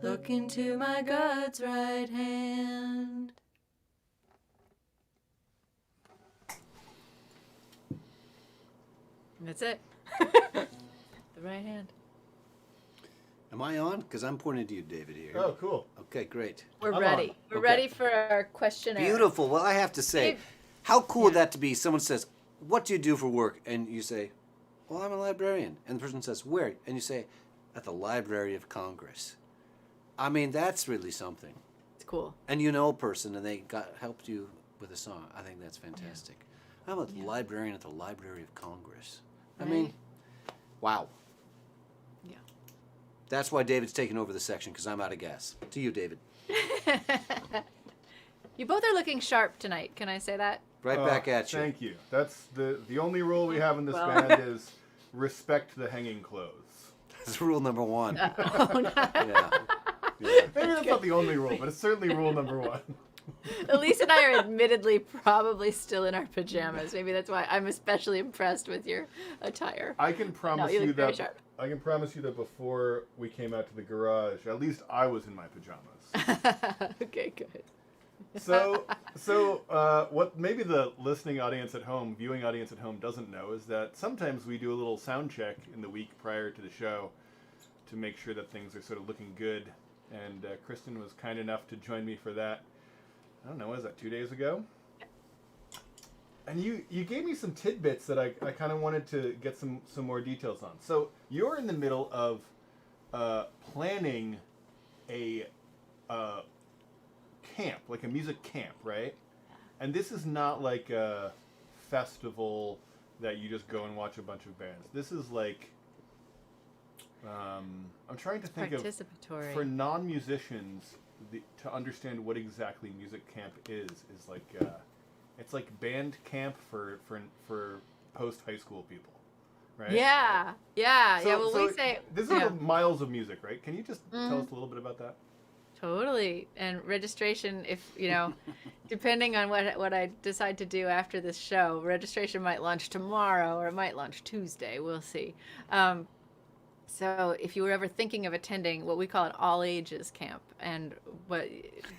look into my God's right hand.
That's it. The right hand.
Am I on? Because I'm pointing to you, David, here.
Oh, cool.
Okay, great.
We're
I'm
ready.
on.
We're
Okay.
ready for our questionnaire.
Beautiful. Well, I have to say,
Dave-
how cool would
Yeah.
that to be? Someone says, "What do you do for work?" And you say, "Well, I'm a librarian." And the person says, "Where?" And you say, "At the Library of Congress." I mean, that's really something.
It's cool.
And you know a person, and they helped you with a song. I think that's fantastic. I'm a librarian at the Library of Congress. I mean,
Right.
wow.
Yeah.
That's why David's taking over the section, because I'm out of gas. To you, David.
You both are looking sharp tonight. Can I say that?
Right back at you.
Thank you. That's the only rule we have in this
Well.
band is respect the hanging clothes.
That's rule number one.
Oh, no.
Yeah. Yeah.
Maybe that's not the only rule, but it's certainly rule number one.
Elise and I are admittedly probably still in our pajamas. Maybe that's why I'm especially impressed with your attire.
I can promise
you
you
look very
that.
sharp.
I can promise you that before we came out to the garage, at least I was in my pajamas.
Okay, good.
So what maybe the listening audience at home, viewing audience at home doesn't know is that sometimes we do a little sound check in the week prior to the show to make sure that things are sort of looking good. And Kristin was kind enough to join me for that. I don't know, was that 2 days ago? And you gave me some tidbits that I kind of wanted to get some more details on. So you're in the middle of planning a camp, like a music camp, right? And this is not like a festival that you just go and watch a bunch of bands. This is like, I'm trying to think of,
Participatory.
for non-musicians, to understand what exactly music camp is like, it's like band camp for post-high school people, right?
Yeah. Well,
So
we say
this is
yeah.
miles of music, right? Can you just tell
Mhm.
us a little bit about that?
Totally. And registration, if depending on what I decide to do after this show, registration might launch tomorrow or it might launch Tuesday. We'll see. So if you were ever thinking of attending what we call an all ages camp, and what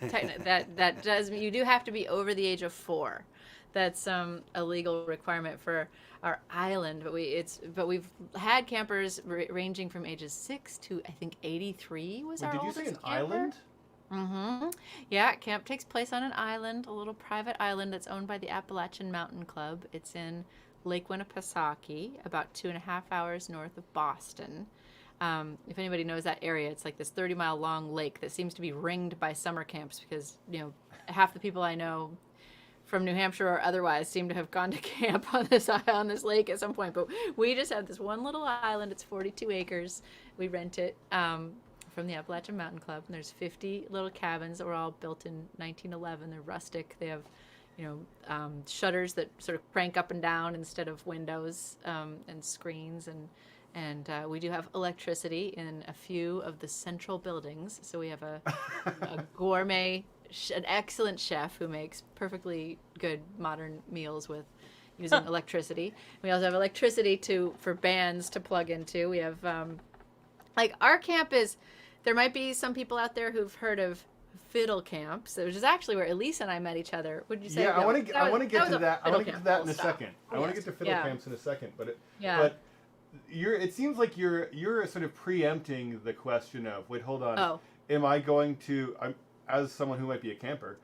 that does, you do have to be over the age of 4. That's a legal requirement for our island, but we've had campers ranging from ages 6 to I think 83 was
Wait,
our
did you
oldest
say an
camper.
island?
Mm-hmm. Yeah, camp takes place on an island, a little private island that's owned by the Appalachian Mountain Club. It's in Lake Winnipesaukee, about 2.5 hours north of Boston. If anybody knows that area, it's like this 30-mile long lake that seems to be ringed by summer camps because, half the people I know from New Hampshire or otherwise seem to have gone to camp on this lake at some point. But we just have this one little island. It's 42 acres. We rent it from the Appalachian Mountain Club, and there's 50 little cabins that were all built in 1911. They're rustic. They have shutters that sort of crank up and down instead of windows, and screens, and we do have electricity in a few of the central buildings. So we have a gourmet, an excellent chef who makes perfectly good modern meals with using electricity. We also have electricity for bands to plug into. We have our camp is. There might be some people out there who've heard of fiddle camps, which is actually where Elise and I met each other. Would you say?
Yeah, I want to get to that. I want to get to that in a
Full stop.
second. I want to get to fiddle
Yeah.
camps in a second, but
Yeah.
but it seems like you're sort of preempting the question of, wait, hold on.
Oh.
Am I going to, as someone who might be a camper,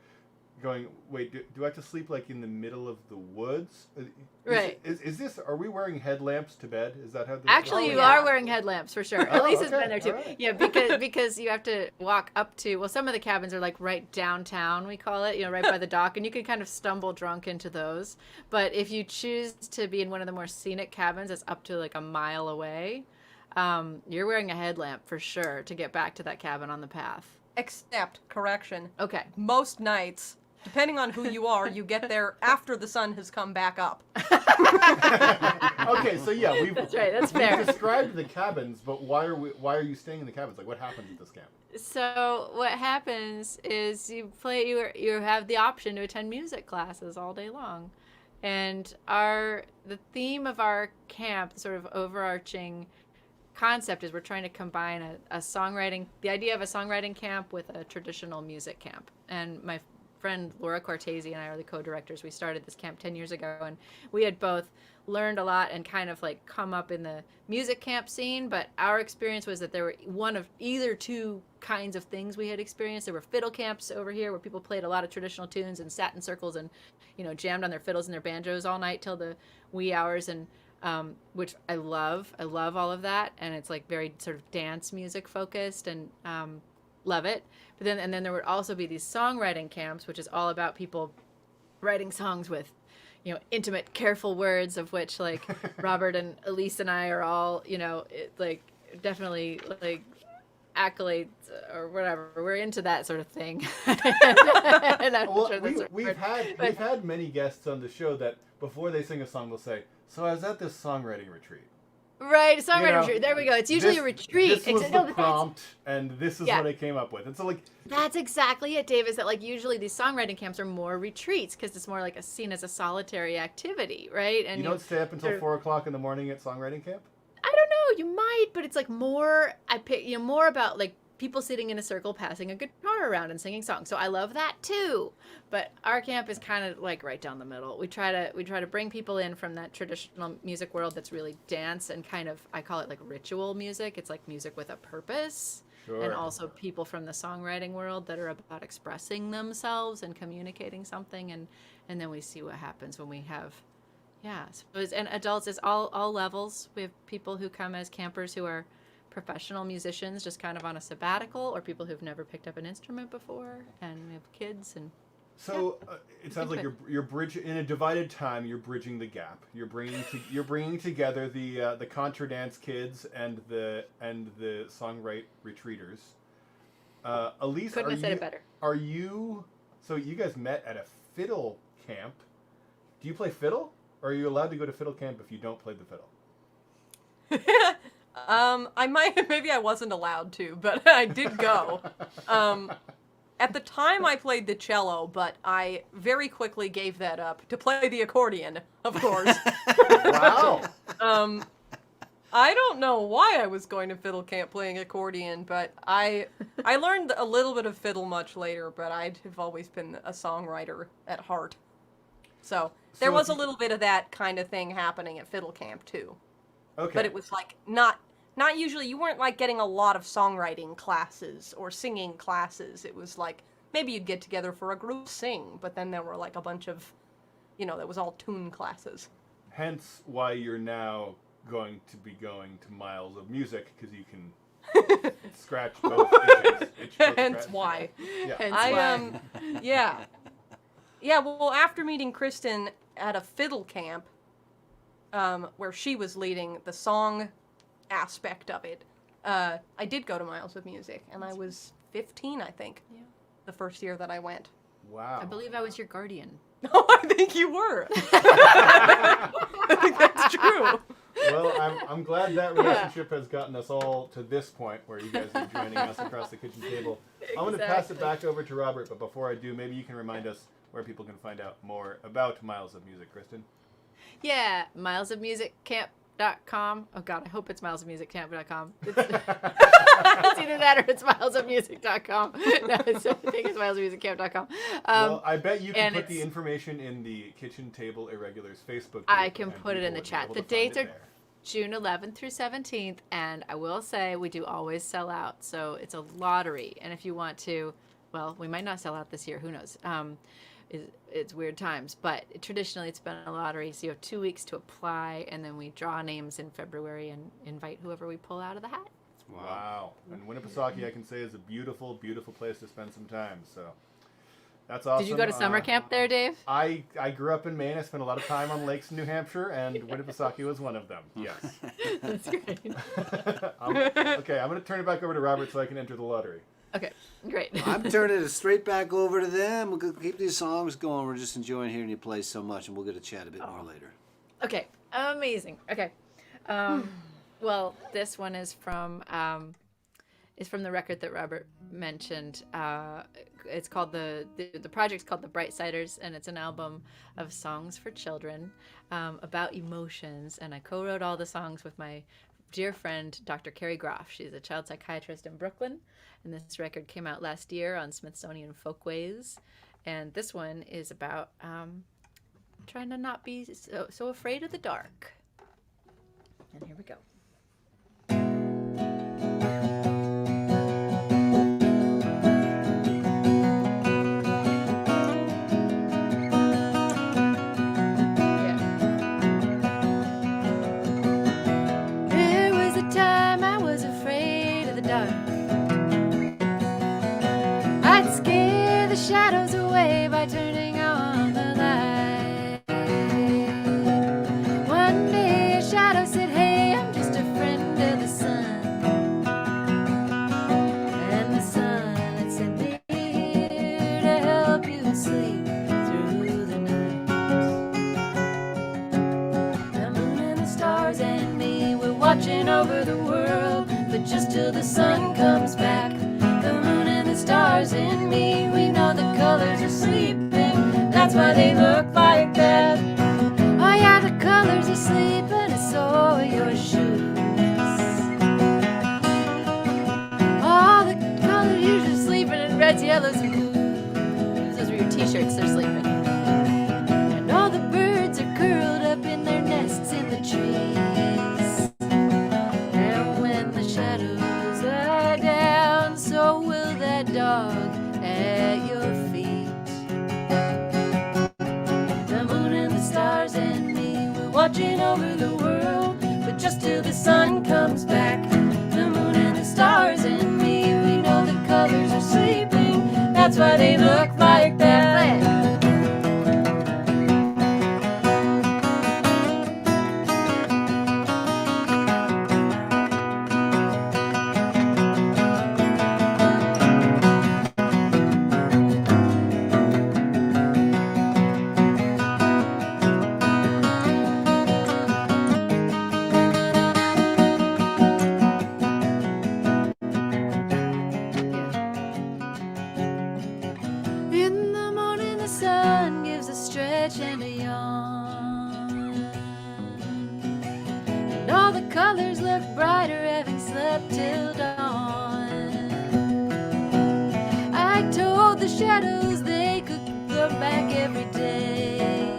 going, wait, do I have to sleep like in the middle of the woods?
Right.
Is this, are we wearing headlamps to bed? Is that how this
Actually, you
yeah.
are wearing headlamps for sure.
Oh,
Elise has
okay.
been there too.
All right.
Yeah, because you have to walk up to. Well, some of the cabins are like right downtown. We call it, right by the dock, and you can kind of stumble drunk into those. But if you choose to be in one of the more scenic cabins, that's up to like a mile away. You're wearing a headlamp for sure to get back to that cabin on the path.
Except, correction,
Okay.
most nights, depending on who you are, you get there after the sun has come back up.
Okay, so yeah,
That's right. That's fair.
we've described the cabins, but why are you staying in the cabins? Like, what happens at this camp?
So what happens is you have the option to attend music classes all day long, and the theme of our camp, sort of overarching concept is we're trying to combine the idea of a songwriting camp with a traditional music camp. And my friend Laura Cortese and I are the co-directors. We started this camp 10 years ago, and we had both learned a lot and kind of like come up in the music camp scene, but our experience was that there were one of either two kinds of things we had experienced. There were fiddle camps over here where people played a lot of traditional tunes and sat in circles and, you know, jammed on their fiddles and their banjos all night till the wee hours, and which I love. I love all of that, and it's like very sort of dance music focused, and love it. But then there would also be these songwriting camps, which is all about people writing songs with, you know, intimate, careful words, of which like Robert and Elise and I are all, you know, like definitely like accolades or whatever. We're into that sort of thing. And I'm
Well,
sure that's a
we've
word.
had we've had many guests on the show that before they sing a song will say, "So I was at this songwriting retreat."
Right, songwriting
You know,
retreat. There we go. It's usually a retreat.
This was
Except-
the
no, but that's-
prompt, and this is
Yeah.
what I came up with. And so, like,
That's exactly it, Dave, is that like usually these songwriting camps are more retreats because it's more like seen as a solitary activity, right? And
you don't stay up until
sort of-
4 o'clock in the morning at songwriting camp.
I don't know, you might, but it's like more, more about like people sitting in a circle passing a guitar around and singing songs. So I love that too. But our camp is kind of like right down the middle. We try to bring people in from that traditional music world that's really dance and kind of, I call it like ritual music. It's like music with a purpose.
Sure.
And also people from the songwriting world that are about expressing themselves and communicating something, and then we see what happens when we have, and adults is all levels. We have people who come as campers who are professional musicians just kind of on a sabbatical, or people who've never picked up an instrument before, and we have kids. And
So it sounds like you're bridging in a divided time. You're bridging the gap. You're bringing together the contra dance kids and the songwrite retreaters. Elise,
couldn't have said it better.
Are you? So you guys met at a fiddle camp. Do you play fiddle, or are you allowed to go to fiddle camp if you don't play the fiddle?
Maybe I wasn't allowed to, but I did go. At the time I played the cello, but I very quickly gave that up to play the accordion, of course.
Wow.
I don't know why I was going to fiddle camp playing accordion, but I learned a little bit of fiddle much later, but I've always been a songwriter at heart. So there was a little bit of that kind of thing happening at fiddle camp too.
Okay.
But it was like not usually, you weren't like getting a lot of songwriting classes or singing classes. It was like maybe you'd get together for a group sing, but then there were like a bunch of, that was all tune classes.
Hence why you're now going to be going to Miles of Music, because you can scratch both itches.
Hence why.
Yeah.
Hence why.
Yeah, well, after meeting Kristin at a fiddle camp, where she was leading the song aspect of it, I did go to Miles of Music, and I was 15, I think, the first year that I went.
Wow.
I believe I was your guardian.
Oh, I think you were. I think that's true.
Well, I'm glad that relationship has gotten us all to this point where you guys are joining us across the kitchen table. I'm going to pass it back over to Robert, but before I do, maybe you can remind us where people can find out more about Miles of Music, Kristin.
Yeah, milesofmusiccamp.com. Oh God, I hope it's milesofmusiccamp.com. It's either that or it's milesofmusic.com. No, I think it's milesofmusiccamp.com.
Well, I bet you can
and
put the information in the Kitchen Table Irregulars Facebook group.
I can
and
put it in
people
the
will be
chat.
able
The
to find
dates
it
are
there.
June 11th through 17th, and I will say we do always sell out, so it's a lottery. And if you want to, well, we might not sell out this year. Who knows? It's weird times, but traditionally it's been a lottery. So you have 2 weeks to apply, and then we draw names in February and invite whoever we pull out of the hat.
Wow. And Winnipesaukee, I can say, is a beautiful, beautiful place to spend some time. So that's awesome.
Did you go to summer camp there, Dave?
I grew up in Maine. I spent a lot of time on lakes in New Hampshire, and Winnipesaukee was one of them. Yes.
That's great.
Okay, I'm going to turn it back over to Robert so I can enter the lottery.
Okay, great.
I'm turning it straight back over to them. We'll keep these songs going. We're just enjoying hearing you play so much, and we'll get to chat a bit more later.
Okay, amazing. Okay, well, this one is from the record that Robert mentioned. It's called the project's called The Brightsiders, and it's an album of songs for children about emotions. And I co-wrote all the songs with my dear friend, Dr. Carrie Groff. She's a child psychiatrist in Brooklyn, and this record came out last year on Smithsonian Folkways. And this one is about trying to not be so afraid of the dark. And here we go.
There was a time I was afraid of the dark. I'd scare the shadows away by turning on the light. One day a shadow said, "Hey, I'm just a friend of the sun." And the sun had sent me here to help you sleep through the night. The moon and the stars and me, we're watching over the world, but just till the sun comes back. The moon and the stars and me, we know the colors are sleeping, that's why they look like that. Oh yeah, the colors are sleeping, and so are your shoes.
All the colors, you're just sleeping in reds, yellows, and blues. Those are your t-shirts, they're sleeping.
And all the birds are curled up in their nests in the trees. And when the shadows lie down, so will that dog at your feet. The moon and the stars and me, we're watching over the world, but just till the sun comes back. The moon and the stars and me, we know the colors are sleeping, that's why they look like that. In the morning the sun gives a stretch and a yawn, and all the colors look brighter having slept till dawn. I told the shadows they could come back every day,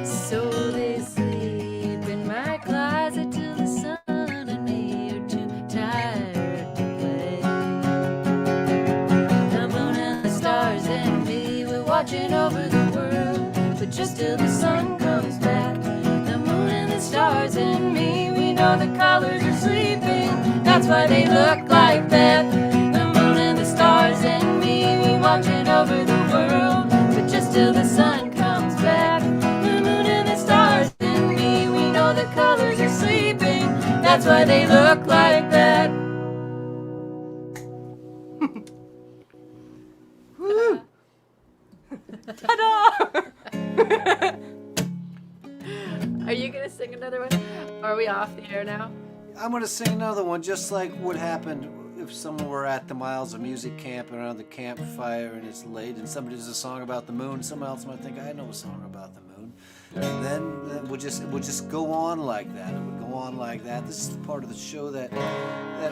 so they sleep in my closet till the sun and me are too tired to play. The moon and the stars and me, we're watching over the world, but just till the sun comes back. The moon and the stars and me, we know the colors are sleeping, that's why they look like that. The moon and the stars and me, we watching over the world, but just till the sun comes back. The moon and the stars and me, we know the colors are sleeping, that's why they look like that.
Ta-da!
Are you going to sing another one? Or are we off the air now?
I'm going to sing another one, just like what happened if someone were at the Miles of Music camp around the campfire and it's late and somebody does a song about the moon. Someone else might think, I know a song about the moon. And then we'll just go on like that. It would go on like that. This is the part of the show that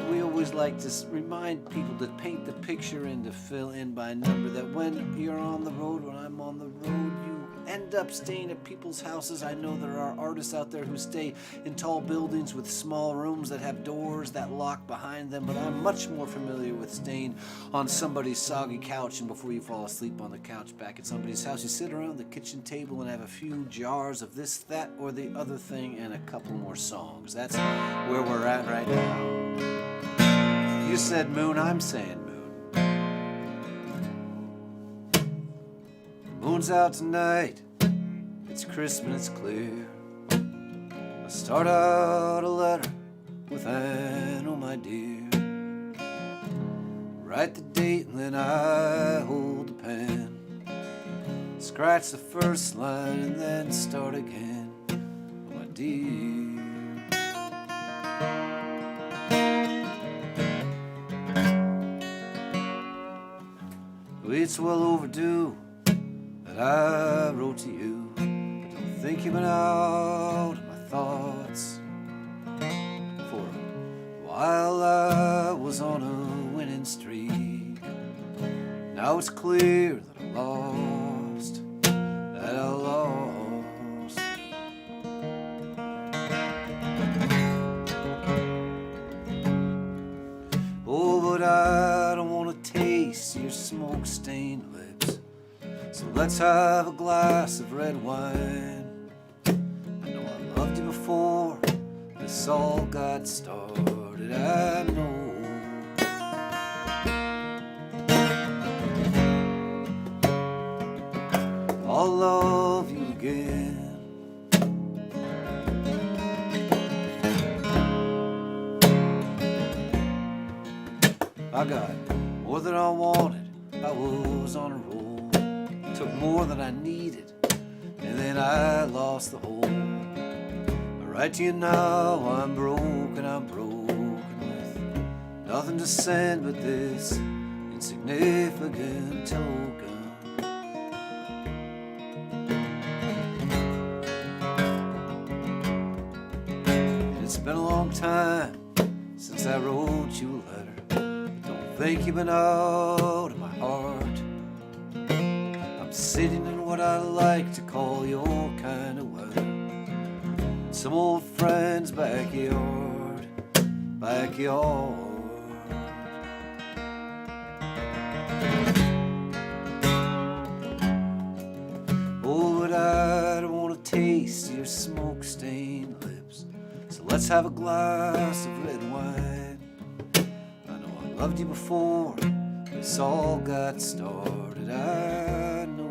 we always like to remind people to paint the picture and to fill in by number. That when you're on the road, when I'm on the road, you end up staying at people's houses. I know there are artists out there who stay in tall buildings with small rooms that have doors that lock behind them, but I'm much more familiar with staying on somebody's soggy couch, and before you fall asleep on the couch back at somebody's house, you sit around the kitchen table and have a few jars of this, that, or the other thing, and a couple more songs. That's where we're at right now. You said moon, I'm saying moon. Moon's out tonight, it's crisp and it's clear. I start out a letter with an oh my dear. Write the date and then I hold the pen. Scratch the first line and then start again, oh my dear. It's well overdue that I wrote to you, but don't think you've been out of my thoughts. while I was on a winning streak. Now it's clear that I lost, that I lost. Oh, but I don't want to taste your smoke-stained lips, so let's have a glass of red wine. I know I loved you before this all got started, I know. I'll love you again. I got more than I wanted, I was on a roll. Took more than I needed, and then I lost the whole. I write to you now, I'm broken with nothing to send but this insignificant token. It's been a long time since I wrote you a letter. Don't think you've been out of my heart. I'm sitting in what I like to call your kind of weather, in some old friend's backyard. Oh, but I don't want to taste your smoke-stained lips, so let's have a glass of red wine. I know I loved you before this all got started, I know.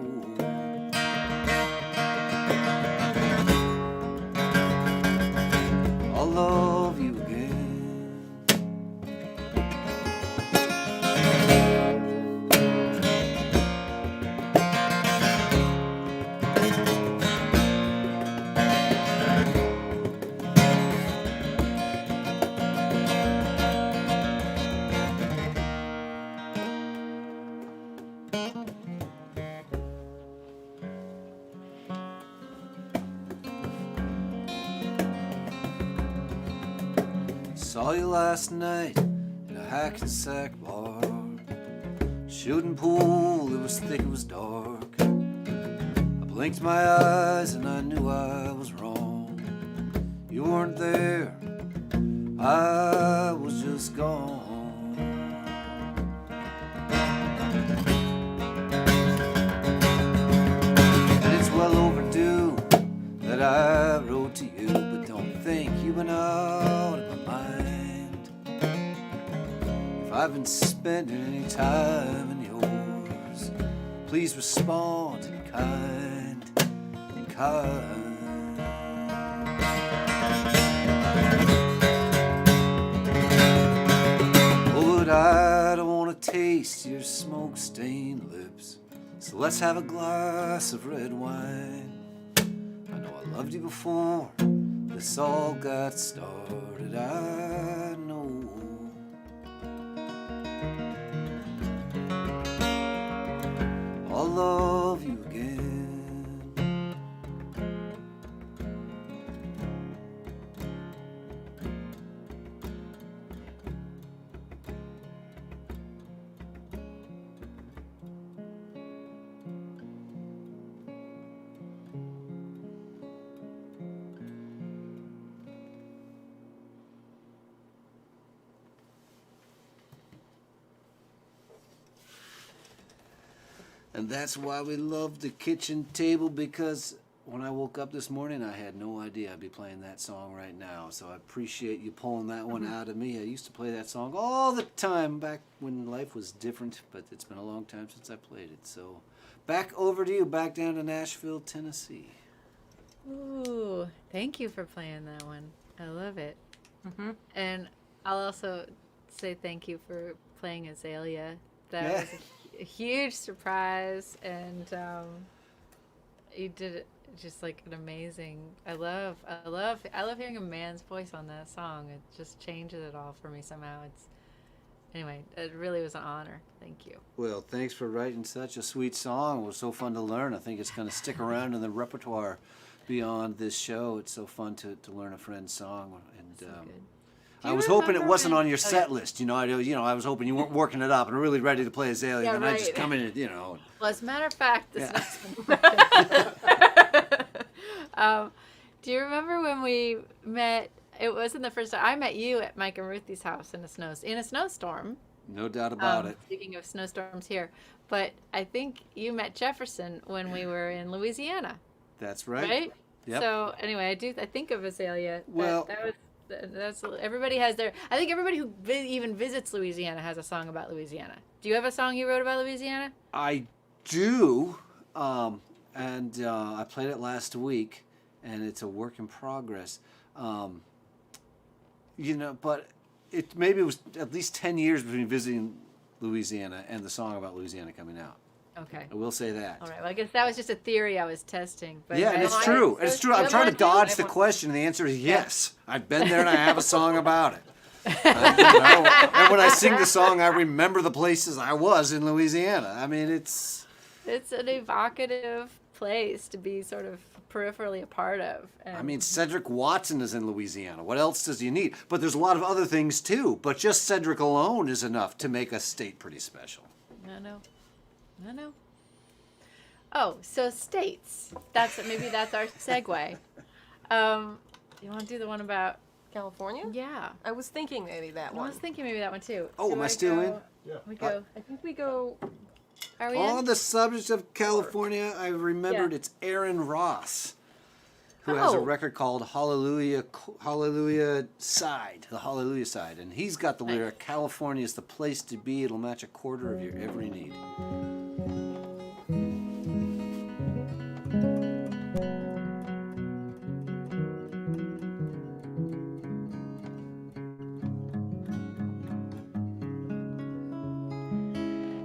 I'll love you again. Saw you last night in a Hackensack bar. Shooting pool, it was thick, it was dark. I blinked my eyes and I knew I was wrong. You weren't there, I was just gone. And it's well overdue that I wrote to you, but don't think you've been out of my mind. If I've been spending any time in yours, please respond in kind, in kind. Oh, but I don't want to taste your smoke-stained lips, so let's have a glass of red wine. I know I loved you before this all got started, I know. I'll love you again. And that's why we love the kitchen table, because when I woke up this morning, I had no idea I'd be playing that song right now. So I appreciate you pulling that one out of me. I used to play that song all the time back when life was different, but it's been a long time since I played it. So back over to you, back down to Nashville, Tennessee.
Ooh, thank you for playing that one. I love it.
Mm-hmm.
And I'll also say thank you for playing Azalea. That
Yeah.
was a huge surprise, and you did it just like an amazing. I love hearing a man's voice on that song. It just changes it all for me somehow. Anyway, it really was an honor. Thank you.
Well, thanks for writing such a sweet song. It was so fun to learn. I think it's going to stick around in the repertoire beyond this show. It's so fun to learn a friend's song. And
So good.
I was hoping it
remember
wasn't
when-
on your set list. I was hoping you weren't working it up and really ready to play Azalea.
Yeah,
and I just
right.
come in and.
Well, as a matter of fact, this
Yeah.
next one. Do you remember when we met? It wasn't the first time. I met you at Mike and Ruthie's house in a snowstorm.
No doubt about it.
Speaking of snowstorms here, but I think you met Jefferson when we were in Louisiana,
That's right.
right?
Yep.
So anyway, I think of Azalea.
Well-
That's everybody has their. I think everybody who even visits Louisiana has a song about Louisiana. Do you have a song you wrote about Louisiana?
I do, and I played it last week, and it's a work in progress. But maybe it was at least 10 years between visiting Louisiana and the song about Louisiana coming out.
Okay.
I will say that.
All right. Well, I guess that was just a theory I was testing. But
Yeah, and it's
I-
true.
so
It's true. I'm
good
trying to
one, too.
dodge the question, and the answer is yes. I've been there, and I have a song about it. And when I sing the song, I remember the places I was in Louisiana. I mean, it's
an evocative place to be sort of peripherally a part of.
I mean, Cedric Watson is in Louisiana. What else does you need? But there's a lot of other things too. But just Cedric alone is enough to make a state pretty special.
I know. Oh, so states. Maybe that's our segue. You want to do the one about?
California?
Yeah.
I was thinking maybe that
I
one.
was thinking maybe that one too.
Oh, am I still in?
Yeah.
We go.
I think we go.
Are we
On
in?
the subject of California, I remembered
Yeah.
it's Aaron Ross, who has a
Oh.
record called Hallelujah Side, the Hallelujah Side. And he's got the lyric, California is the place to be. It'll match a quarter of your every need.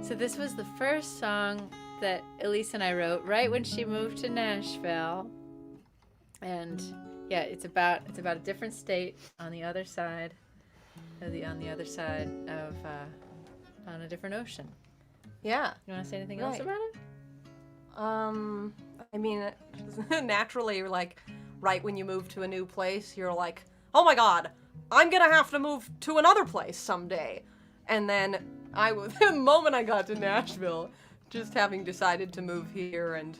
So this was the first song that Elise and I wrote right when she moved to Nashville. And yeah, it's about a different state on the other side of on a different ocean.
Yeah.
You want to say anything else
Right.
about it?
I mean, naturally, like, right when you move to a new place, you're like, oh my god, I'm gonna have to move to another place someday. And then the moment I got to Nashville, just having decided to move here, and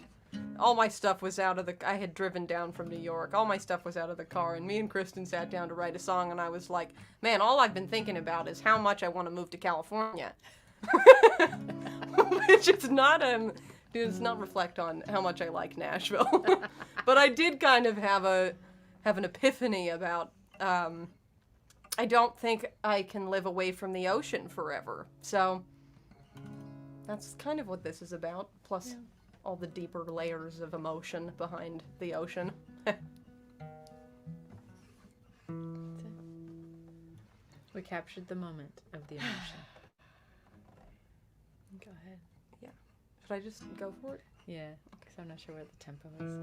all my stuff was I had driven down from New York, all my stuff was out of the car, and me and Kristin sat down to write a song, and I was like, man, all I've been thinking about is how much I want to move to California. Which is does not reflect on how much I like Nashville. But I did kind of have an epiphany about, I don't think I can live away from the ocean forever. So that's kind of what this is about, plus all the deeper layers of emotion behind the ocean.
We captured the moment of the emotion. Go ahead.
Should I just go for it?
Yeah, because I'm not sure where the tempo is.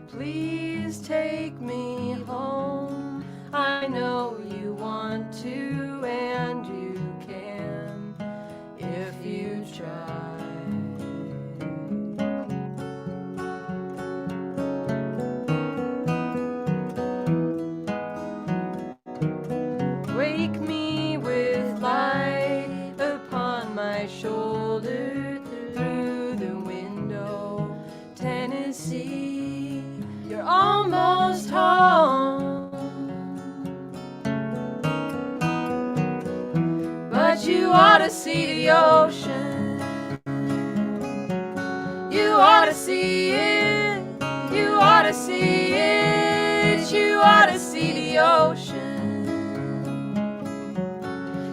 Please take me home. I know you want to, and you can if you try. Wake me with light upon my shoulder through the window, Tennessee. You're almost home, but you ought to see the ocean. You ought to see it. You ought to see it. You ought to see the ocean.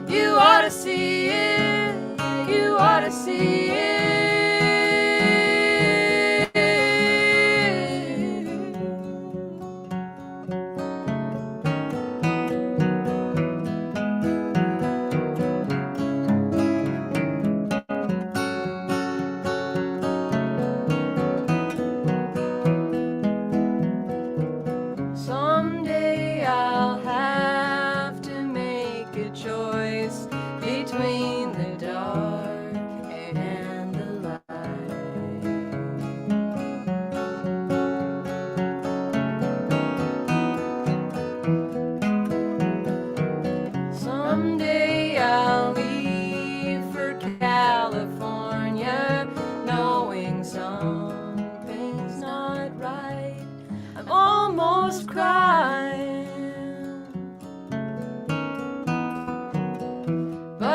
You ought to see it. You ought to see it.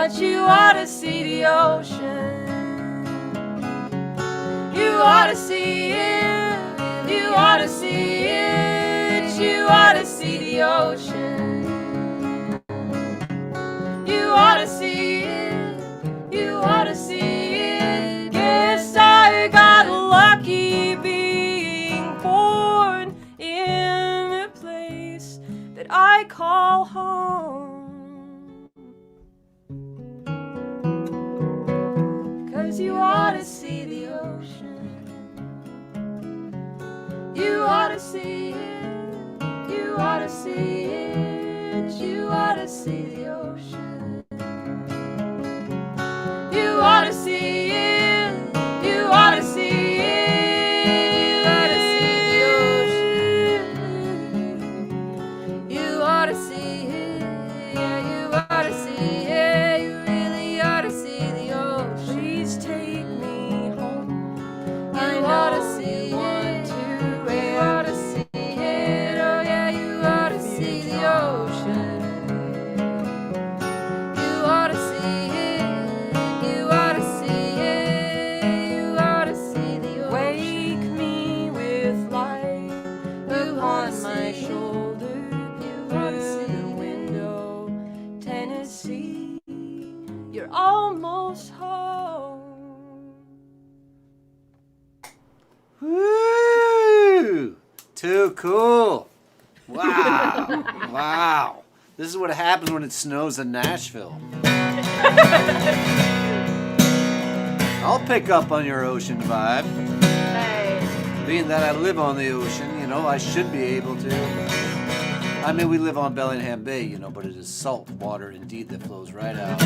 but you ought to see the ocean. You ought to see it, you ought to see it, you ought to see the ocean. You ought to see it, you ought to see it. Guess I got lucky being born in a place that I call home. 'Cause you ought to see the ocean. You ought to see it, you ought to see it, you ought to see the ocean. You ought to see it, you ought to see it, you ought to see the ocean. You ought to see it, yeah, you ought to see it, you really ought to see the ocean. Please take me home. You ought to see it, you ought to see it, oh yeah, you ought to see the ocean. You ought to see it, you ought to see it, you ought to see the ocean. Wake me with light upon my shoulder, through the window, Tennessee, you're almost home.
Woo! Too cool. Wow. Wow. This is what happens when it snows in Nashville. I'll pick up on your ocean vibe.
Hey.
Being that I live on the ocean, you know, I should be able to. I mean, we live on Bellingham Bay, you know, but it is salt water indeed that flows right out.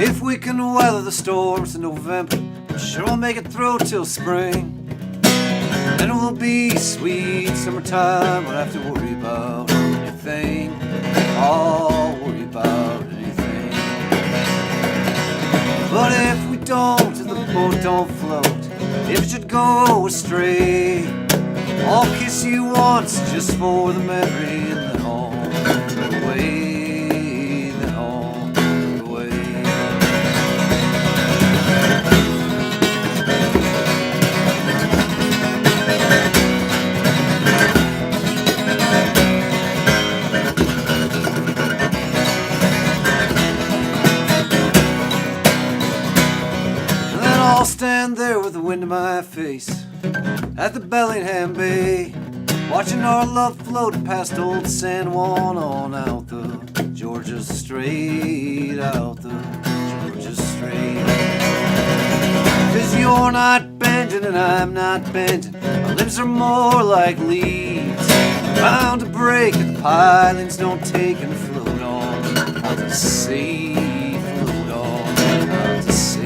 If we can weather the storms in November, I'm sure we'll make it through till spring. Then we'll be sweet summertime, won't have to worry about anything. I'll worry about anything. But if we don't, if the boat don't float, if it should go astray, I'll kiss you once just for the memory, and then all the way, then all the way. And then I'll stand there with the wind in my face at the Bellingham Bay, watching our love float past old San Juan on out the Georgia Strait, out the Georgia Strait. 'Cause you're not bending and I'm not bending, our lips are more like leaves, bound to break if the pilings don't take and float on out to sea, float on out to sea.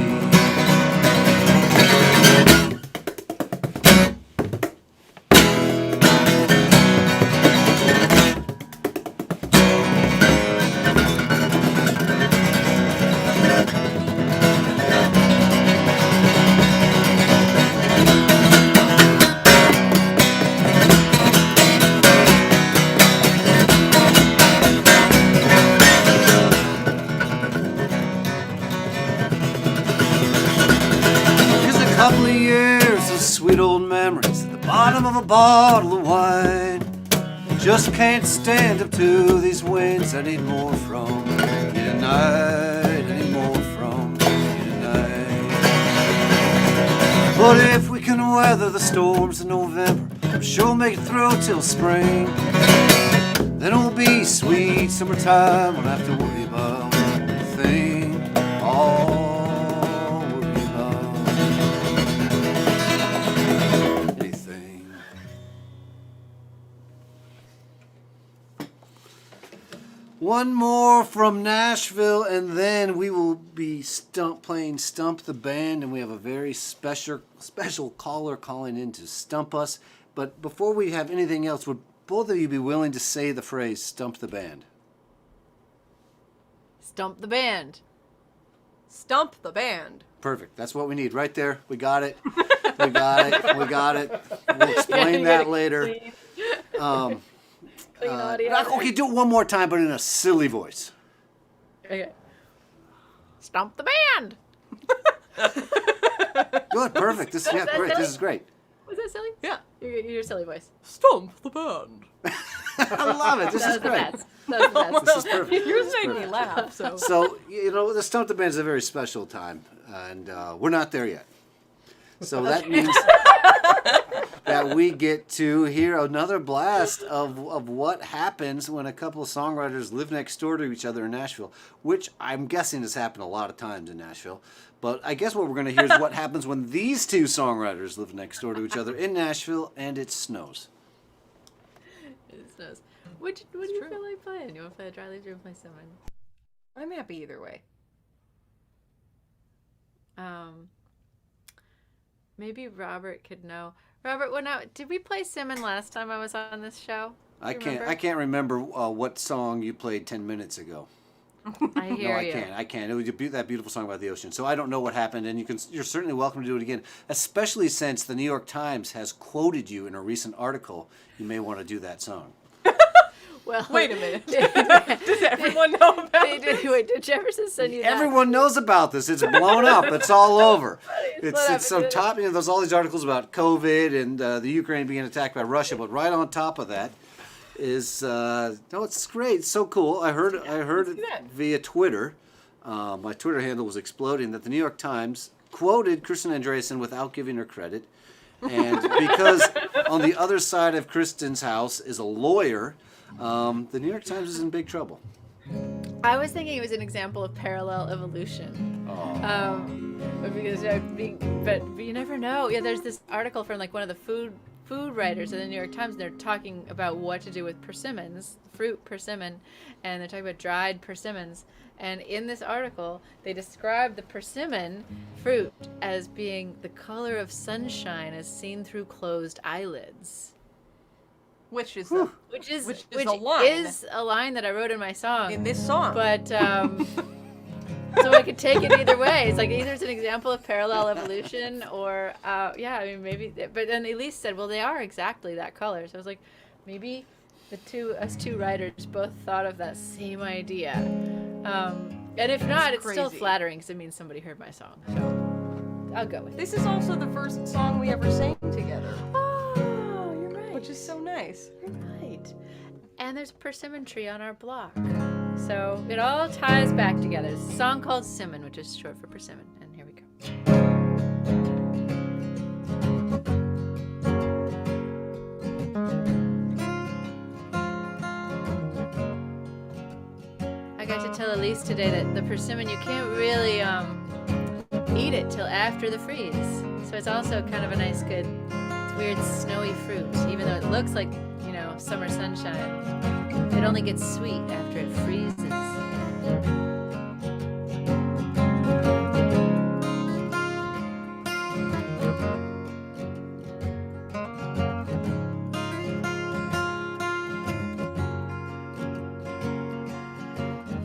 Couple of years of sweet old memories at the bottom of a bottle of wine. Just can't stand up to these winds. I need more from you tonight. I need more from you tonight. But if we can weather the storms in November, I'm sure we'll make it through till spring. Then it'll be sweet summertime. Won't have to worry about anything. All one more from Nashville, and then we will be playing Stump the Band, and we have a very special caller calling in to stump us. But before we have anything else, would both of you be willing to say the phrase "Stump the Band"?
Stump the band.
Stump the band.
Perfect. That's what we need right there. We got it. We got it. We got it. We'll explain
You
that
gotta
later.
Clean audio.
Okay, do it one more time, but in a silly voice.
Okay. Stomp the band.
Good. Perfect. This, yeah,
that
great. This
silly?
is great.
Was that silly?
Yeah.
Your silly voice.
Stump the band.
I love it. This
That
is
was the
great.
best. That was the best.
This is perfect.
Yours
This is
made me
perfect.
laugh, so.
So, you know, the Stump the Band is a very special time, and we're not there yet. So that means that we get to hear another blast of what happens when a couple of songwriters live next door to each other in Nashville, which I'm guessing has happened a lot of times in Nashville. But I guess what we're going to hear is what happens when these two songwriters live next door to each other in Nashville and it snows.
It snows. What do you
true.
feel like playing? You want to play a Dry Leaves or play someone?
I'm happy either way.
Maybe Robert could know. Robert, did we play Simon last time I was on this show? Do you remember?
I can't remember what song you played 10 minutes ago.
I hear
No,
you.
I can't. It was that beautiful song about the ocean. So I don't know what happened, and you're certainly welcome to do it again, especially since the New York Times has quoted you in a recent article. You may want to do that song.
Well,
Wait a minute. Does everyone know about it?
Wait, did Jefferson send you that?
Everyone knows about this. It's blown up. It's all over.
It's blown up.
It's so top. You know, there's all these articles about COVID and the Ukraine being attacked by Russia, but right on top of that is no, it's great. It's so cool. I heard it
that.
via Twitter. My Twitter handle was exploding that the New York Times quoted Kristin Andreassen without giving her credit, and because on the other side of Kristin's house is a lawyer. The New York Times is in big trouble.
I was thinking it was an example of parallel evolution. But you never know. Yeah, there's this article from like one of the food writers in the New York Times, and they're talking about what to do with persimmons, fruit persimmon, and they're talking about dried persimmons. And in this article, they describe the persimmon fruit as being the color of sunshine as seen through closed eyelids.
Which is
Which is
a line.
is a line that I wrote in my song.
in this song.
But so I could take it either way. It's like either it's an example of parallel evolution, or yeah, I mean maybe. But then Elise said, "Well, they are exactly that color." So I was like, maybe us two writers both thought of that same idea. And if not, it's still
crazy.
flattering because it means somebody heard my song. So I'll go with it.
This is also the first song we ever sang together,
Oh, you're right.
which is so nice.
You're right. And there's a persimmon tree on our block. So it all ties back together. It's a song called Simmon, which is short for persimmon. And here we go. I got to tell Elise today that the persimmon, you can't really eat it till after the freeze. So it's also kind of a nice, good, weird snowy fruit, even though it looks like, summer sunshine. It only gets sweet after it freezes.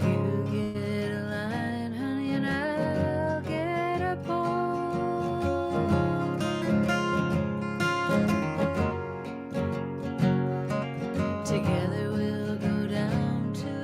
You get a line, honey, and I'll get a pole. Together we'll go down to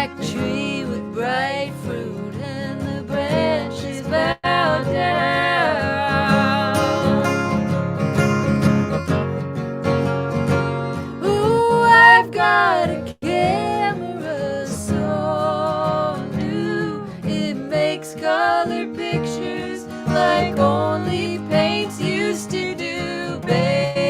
black tree with bright fruit and the branches bowed down. Ooh, I've got a camera so new, it makes color pictures like only paints used to do, babe.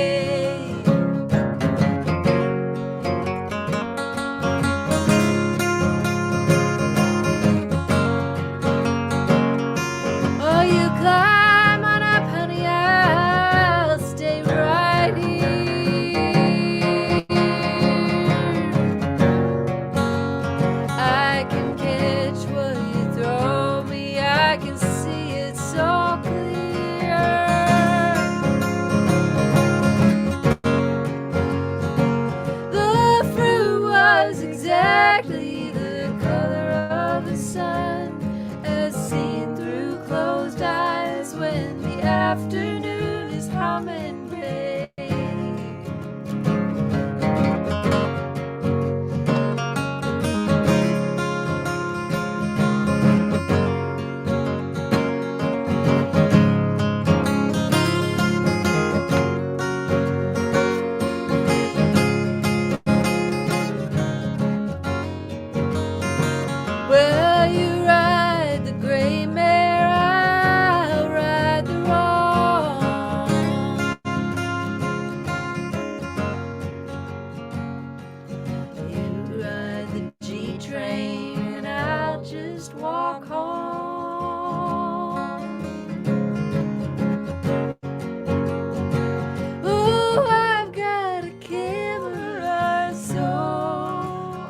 Oh, you climb on up, honey, I'll stay right here. I can catch what you throw me, I can see it so clear. The fruit was exactly the color of the sun, as seen through closed eyes when the afternoon is humming, babe. Well, you ride the gray mare, I'll ride the roan. You ride the G train, and I'll just walk home. Ooh, I've got a camera so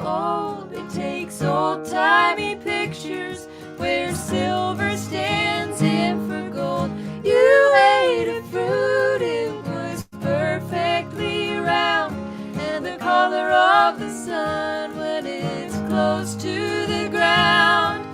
old, it takes old-timey pictures where silver stands in for gold. You ate a fruit, it was perfectly round, and the color of the sun when it's close to the ground.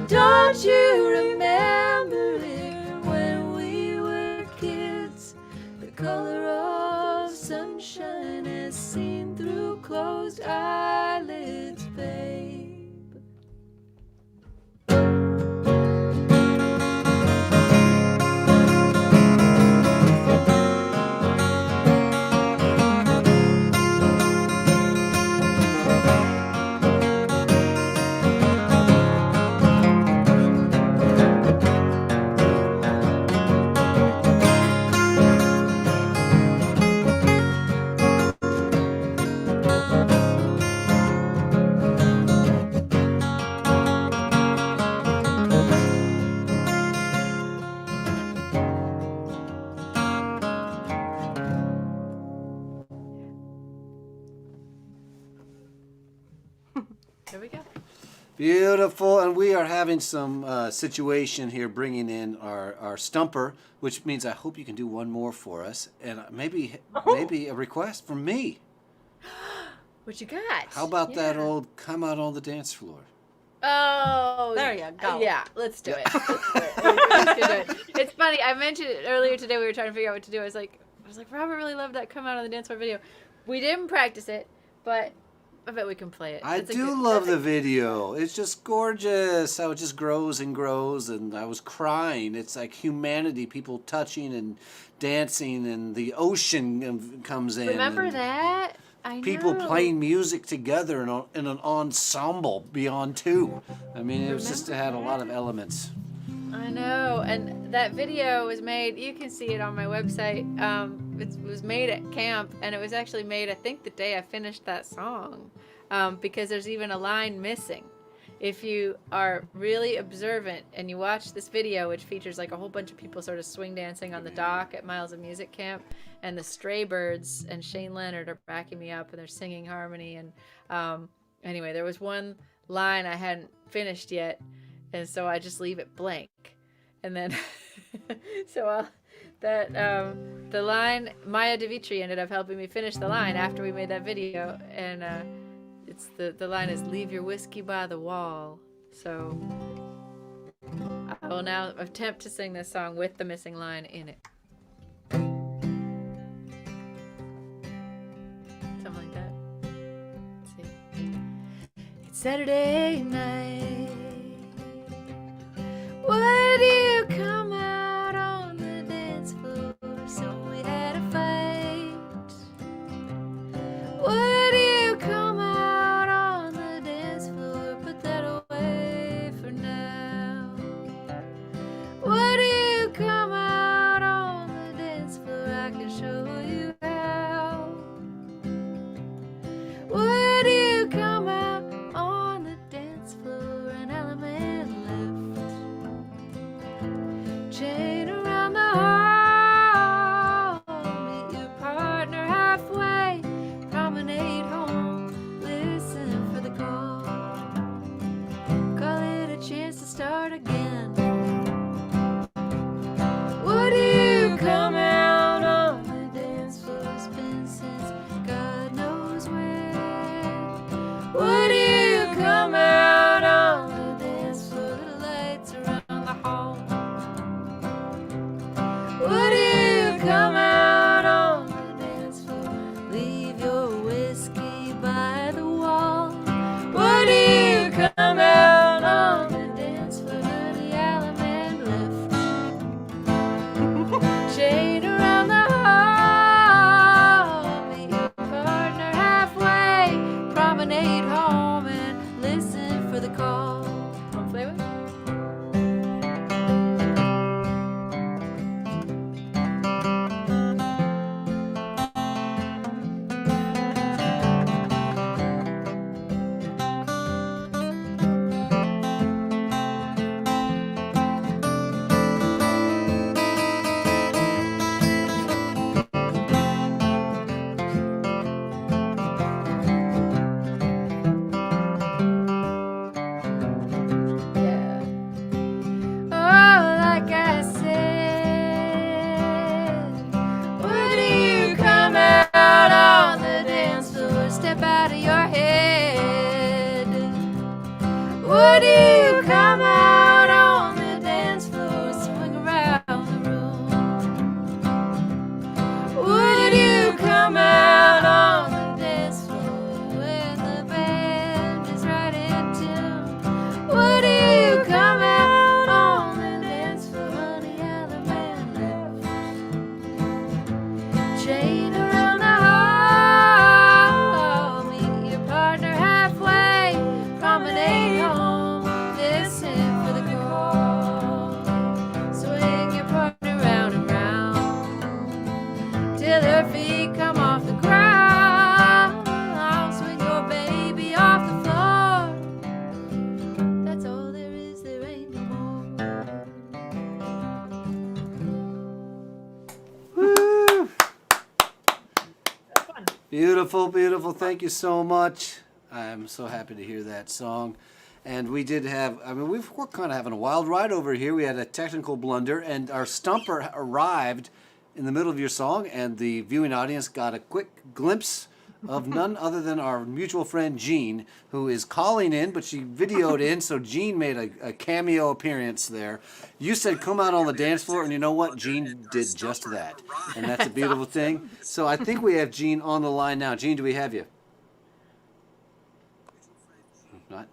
Don't you remember it when we were kids? The color of sunshine as seen through closed eyelids, babe.
There we go.
Beautiful, and we are having some situation here, bringing in our stumper, which means I hope you can do one more for us, and maybe a request from me.
What you got?
How about that
Yeah.
old "Come Out on the Dance Floor"?
Oh,
There you go.
Yeah, let's do it. Let's do it. It's funny. I mentioned it earlier today. We were trying to figure out what to do. I was like, Robert really loved that "Come Out on the Dance Floor" video. We didn't practice it, but I bet we can play it.
I do love the video. It's just gorgeous how it just grows and grows, and I was crying. It's like humanity, people touching and dancing, and the ocean comes in.
Remember
and
that? I
people
know.
playing music together in an ensemble beyond two. I mean, it was just, it had a lot of elements.
I know, and that video was made. You can see it on my website. It was made at camp, and it was actually made, I think, the day I finished that song, because there's even a line missing. If you are really observant and you watch this video, which features like a whole bunch of people sort of swing dancing on the dock at Miles of Music Camp, and the Stray Birds and Shane Leonard are backing me up, and they're singing harmony. And anyway, there was one line I hadn't finished yet, and so I just leave it blank. And then, the line, Maya DeVitri ended up helping me finish the line after we made that video, and it's the line is "Leave your whiskey by the wall." So I will now attempt to sing this song with the missing line in it. Something like that. Let's see. It's
Saturday night. Would you come out on the dance floor? So we had a fight. Would you come out on the dance floor? Put that away for now. Would you come out on the dance floor? I can show you how. Would you come out on the dance floor? An element left. Chain around the hall. Meet your partner halfway. Promenade home. Listen for the call. Call it a chance to start again. Would you come out on the dance floor? It's been since God knows when. Would you come out on the dance floor? The lights around the hall. Would you come out on the dance floor? Leave your whiskey by the wall. Would you come out on the dance floor? The element left. Chain around the hall. Meet your partner halfway. Promenade home and listen for the call. Want flavor? Yeah. Oh, like I said, would you come out on the dance floor? Step out of your head. Would you come out on the dance floor? Swing around the room. Would you come out on the dance floor when the band is right in tune? Would you come out on the dance floor? Honey, element left. Chain around the hall. Meet your partner halfway. Promenade home. Listen for the call. Swing your partner round and round till her feet come off the ground. Swing your baby off the floor. That's all there is, there ain't no more.
Woo! Beautiful, beautiful. Thank you so much. I'm so happy to hear that song. And we did have, we're kind of having a wild ride over here. We had a technical blunder, and our stumper arrived in the middle of your song, and the viewing audience got a quick glimpse of none other than our mutual friend Jean, who is calling in, but she videoed in, so Jean made a cameo appearance there. You said come out on the dance floor, and you know what? Jean did just that, and that's a beautiful thing. So I think we have Jean on the line now. Jean, do we have you?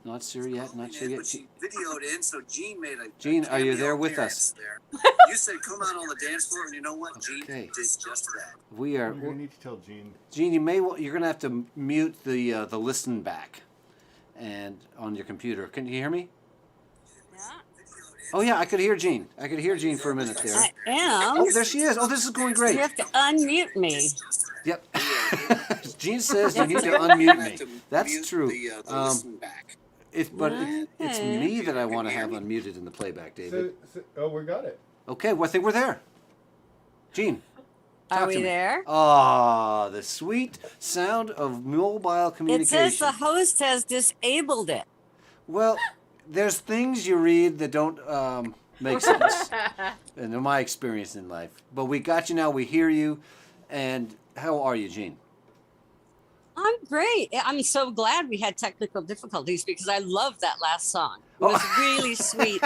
Not sure yet. Not sure yet.
But she videoed in, so Jean made a.
Jean, are you there with us?
There. You said come out on the dance floor, and you know what? Jean
Okay.
did just that.
We are.
You're going to need to tell Gene.
Jean, you're going to have to mute the listen back, and on your computer. Can you hear me?
Yeah,
Oh yeah, I could hear Jean. I could hear Jean for a minute there.
I am.
Oh, there she is. Oh, this is going great.
You have to unmute me.
Yep. Jean says you need to unmute me. That's true.
The listen back.
It's me that I want to have unmuted in the playback, David.
We got it.
Okay, well, I think we're there. Jean.
Are
talk
we
to me.
there?
Ah, the sweet sound of mobile
It
communication.
says the host has disabled it.
Well, there's things you read that don't make sense, in my experience in life. But we got you now. We hear you. And how are you, Jean?
I'm great. I'm so glad we had technical difficulties because I love that last song. It was really sweet.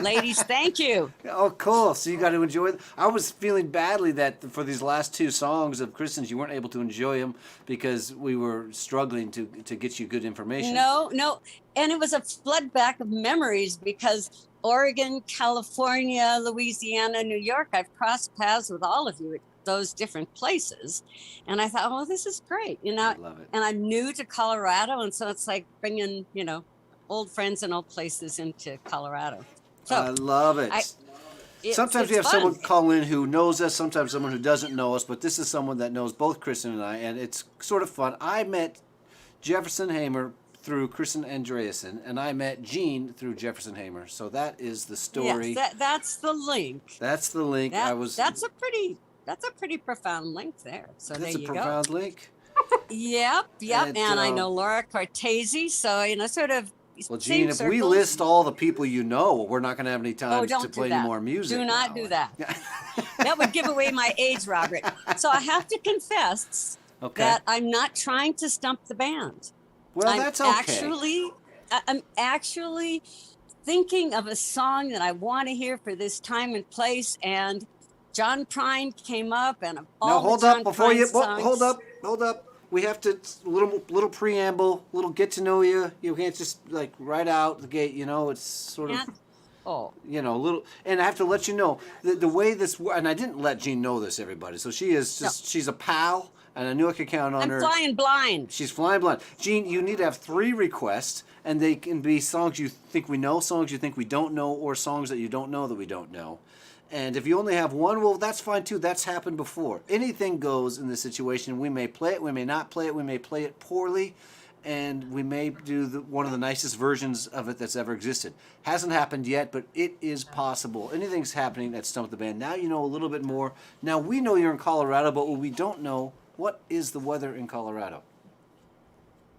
Ladies, thank you.
Oh, cool. So you got to enjoy it. I was feeling badly that for these last two songs of Kristin's, you weren't able to enjoy them because we were struggling to get you good information.
No. And it was a flood back of memories because Oregon, California, Louisiana, New York, I've crossed paths with all of you at those different places. And I thought, oh, this is great.
I love it.
And I'm new to Colorado. And so it's like bringing, old friends and old places into Colorado. So
I love it. Sometimes we have
fun.
someone call in who knows us, sometimes someone who doesn't know us, but this is someone that knows both Kristin and I, and it's sort of fun. I met Jefferson Hamer through Kristin Andreassen, and I met Gene through Jefferson Hamer. So that is the story.
Yes, that's the link.
That's the link.
That's a pretty profound link there. So
That's
there
a
you
profound link.
Yep.
And,
And I know Laura Cortese, so sort of.
Well, Gene, if we list all the people you know, we're not going to have any time to play any more music.
Do not
now.
do that. That would give away my age, Robert. So I have to confess that I'm not trying to stump the band.
Well, that's okay.
I'm actually thinking of a song that I want to hear for this time and place, and John Prine came up, and all
now,
the
hold
John
up before
Prine
you.
songs.
Hold up. We have to little preamble, little get to know you. You can't just like right out the gate. It's sort of. Little, and I have to let you know the way this, and I didn't let Jean know this, everybody. So she is just, she's a pal, and I knew I could count on her.
I'm flying blind.
She's flying blind. Jean, you need to have 3 requests, and they can be songs you think we know, songs you think we don't know, or songs that you don't know that we don't know. And if you only have one, well, that's fine too. That's happened before. Anything goes in this situation. We may play it, we may not play it, we may play it poorly, and we may do one of the nicest versions of it that's ever existed. Hasn't happened yet, but it is possible. Anything's happening at Stump the Band. Now you know a little bit more. Now we know you're in Colorado, but what we don't know, what is the weather in Colorado?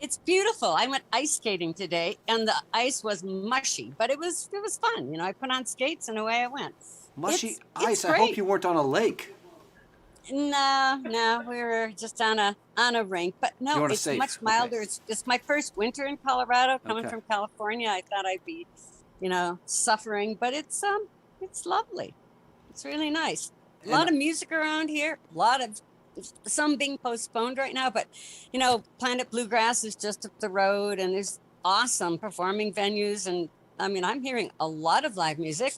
It's beautiful. I went ice skating today, and the ice was mushy, but it was fun. I put on skates, and away I went.
Mushy
It's
ice. I hope you weren't on a lake.
No, we were just on a rink. But no, it's
safe.
much milder.
Okay.
It's my first winter in Colorado. Coming
Okay.
from California, I thought I'd be, suffering. But it's lovely. It's really nice. A lot of music around here. A lot of some being postponed right now. But Planet Bluegrass is just up the road, and there's awesome performing venues. And I'm hearing a lot of live music.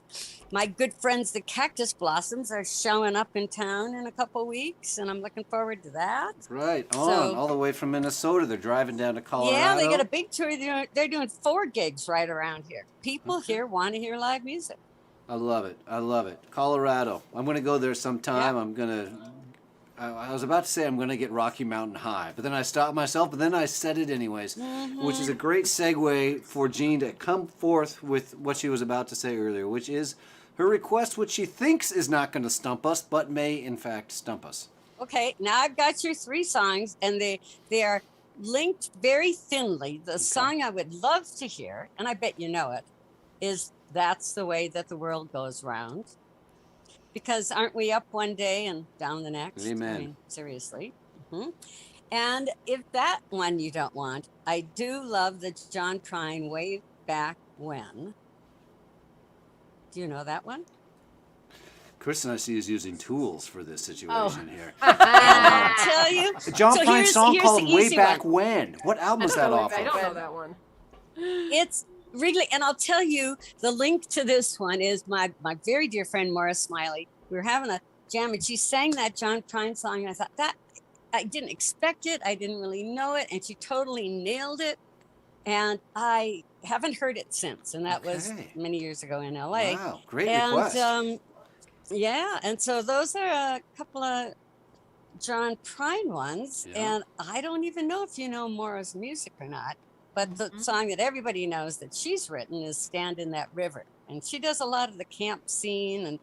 My good friends, the Cactus Blossoms, are showing up in town in a couple weeks, and I'm looking forward to that.
Right, all the way from Minnesota. They're driving down to Colorado.
Yeah, they got a big tour. They're doing 4 gigs right around here. People here want to hear live music.
I love it. Colorado. I'm going to go there sometime.
Yeah.
I was about to say I'm going to get Rocky Mountain High, but then I stopped myself, but then I said it anyways, which is a great segue for Jean to come forth with what she was about to say earlier, which is her request, which she thinks is not going to stump us, but may in fact stump us.
Okay, now I've got your 3 songs, and they are linked very thinly. The song I would love to hear, and I bet you know it, is That's the Way That the World Goes Round. Because aren't we up one day and down the next?
Amen.
Seriously. Mm-hmm. And if that one you don't want, I do love the John Prine Way Back When. Do you know that one?
Kristin, I see, is using tools for this situation here.
I'll tell you.
John Prine's
here's
song
the
called Way
easy
Back
one.
When. What album was that off
I
of?
don't know that one.
It's really, and I'll tell you, the link to this one is my very dear friend Maura Smiley. We were having a jam, and she sang that John Prine song, and I thought that I didn't expect it, I didn't really know it, and she totally nailed it. And I haven't heard it since, and that was many years ago in LA.
Wow, great request.
And so those are a couple of John Prine ones, and I don't even know if you know Maura's music or not. But the song that everybody knows that she's written is Stand in That River. And she does a lot of the camp scene and,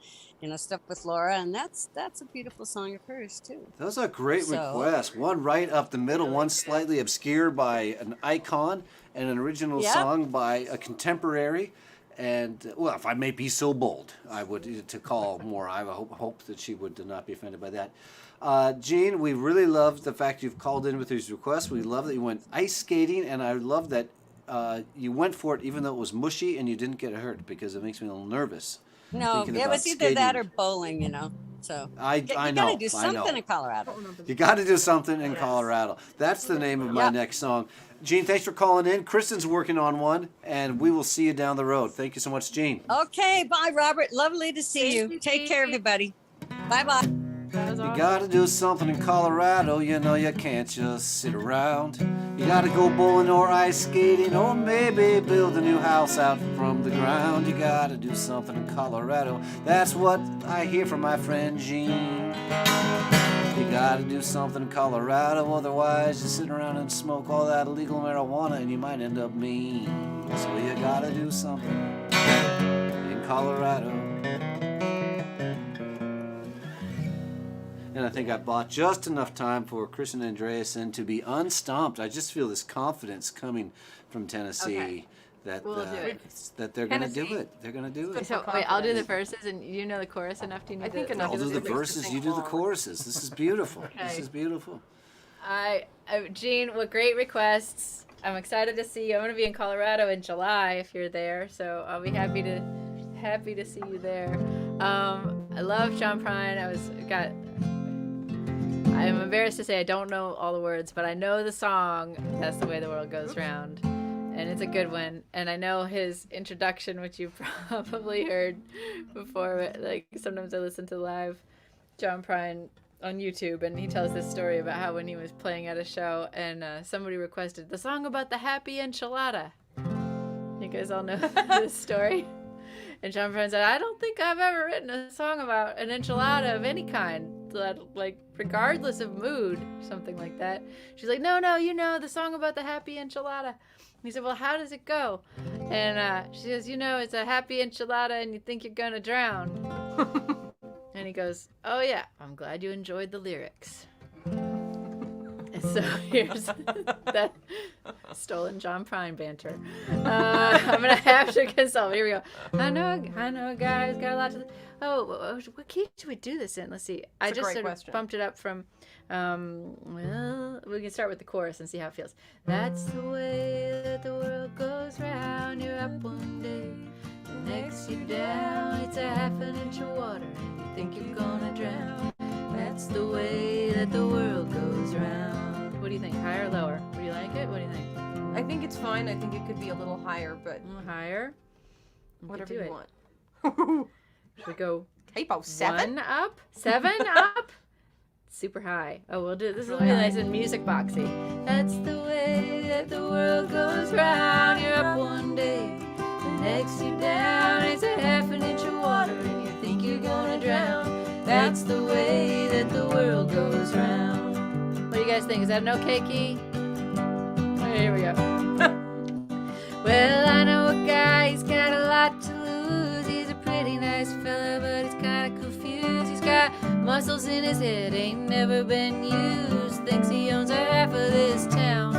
stuff with Laura. And that's a beautiful song of hers, too.
Those are great requests. One right up the middle, one slightly obscured by an icon, and an original song by a contemporary. And well, if I may be so bold, I would to call more. I hope that she would not be offended by that. Gene, we really love the fact you've called in with these requests. We love that you went ice skating, and I love that you went for it even though it was mushy and you didn't get hurt, because it makes me a little nervous.
No,
thinking
it
about
was either that
skating.
or bowling, you know. So
I
you
know.
gotta do
I know.
something in Colorado.
You got to do something in Colorado. That's the name of my
Yep.
next song. Gene, thanks for calling in. Kristin's working on one, and we will see you down the road. Thank you so much, Gene.
Okay, bye, Robert. Lovely to see you. Take care, everybody. Bye bye.
That was
You
awesome.
got to do something in Colorado. You know you can't just sit around. You got to go bowling or ice skating, or maybe build a new house out from the ground. You got to do something in Colorado. That's what I hear from my friend Gene. You gotta do something in Colorado, otherwise you sit around and smoke all that illegal marijuana and you might end up mean. So you gotta do something in Colorado. And I think I bought just enough time for Kristin and Andreassen to be unstumped. I just feel this confidence coming from Tennessee.
Okay.
That,
We'll do it.
that they're gonna do
Tennessee.
it. They're gonna do it.
So wait, I'll do the verses, and you know the chorus enough. Do you need
I think
the,
enough
I'll do the
Just to
verses,
sing
you do the
along.
choruses. This is beautiful. This
Okay.
is beautiful.
Gene, what great requests! I'm excited to see you. I'm going to be in Colorado in July if you're there, so I'll be happy to see you there. I love John Prine. I'm embarrassed to say I don't know all the words, but I know the song. That's the way the world goes round, and it's a good one. And I know his introduction, which you've probably heard before. But like sometimes I listen to live John Prine on YouTube, and he tells this story about how when he was playing at a show and somebody requested the song about the happy enchilada. You guys all know this story? And John Prine said, I don't think I've ever written a song about an enchilada of any kind, that, like, regardless of mood, something like that. She's like, no, you know, the song about the happy enchilada. And he said, well, how does it go? And she says, you know, it's a happy enchilada and you think you're gonna drown. And he goes, oh yeah, I'm glad you enjoyed the lyrics. And so here's that stolen John Prine banter. I'm going to have to consult. Here we go. I know, guys, got a lot to... Oh, what key should we do this in? Let's see. I
That's a
just
great
sort of
question.
bumped it up from... well, we can start with the chorus and see how it feels. That's the way that the world goes round. You're up one day, the next you're down. It's a half an inch of water and you think you're gonna drown. That's the way that the world goes round. What do you think? Higher or lower? Do you like it? What do you think?
I think it's fine. I think it could be a little higher, but
A little higher? We could
whatever
do
you
it.
want.
Should we go
Capo 7?
1 up? 7 up? Super high. Oh, we'll do it. This will be nice and music boxy. That's the way that the world goes round. You're up one day, the next you're down. It's a half an inch of water and you think you're gonna drown. That's the way that the world goes round. What do you guys think? Is that an okay key? Okay, here we go. Well, I know a guy, he's got a lot to lose. He's a pretty nice fella, but he's kinda confused. He's got muscles in his head, ain't never been used. Thinks he owns a half of this town.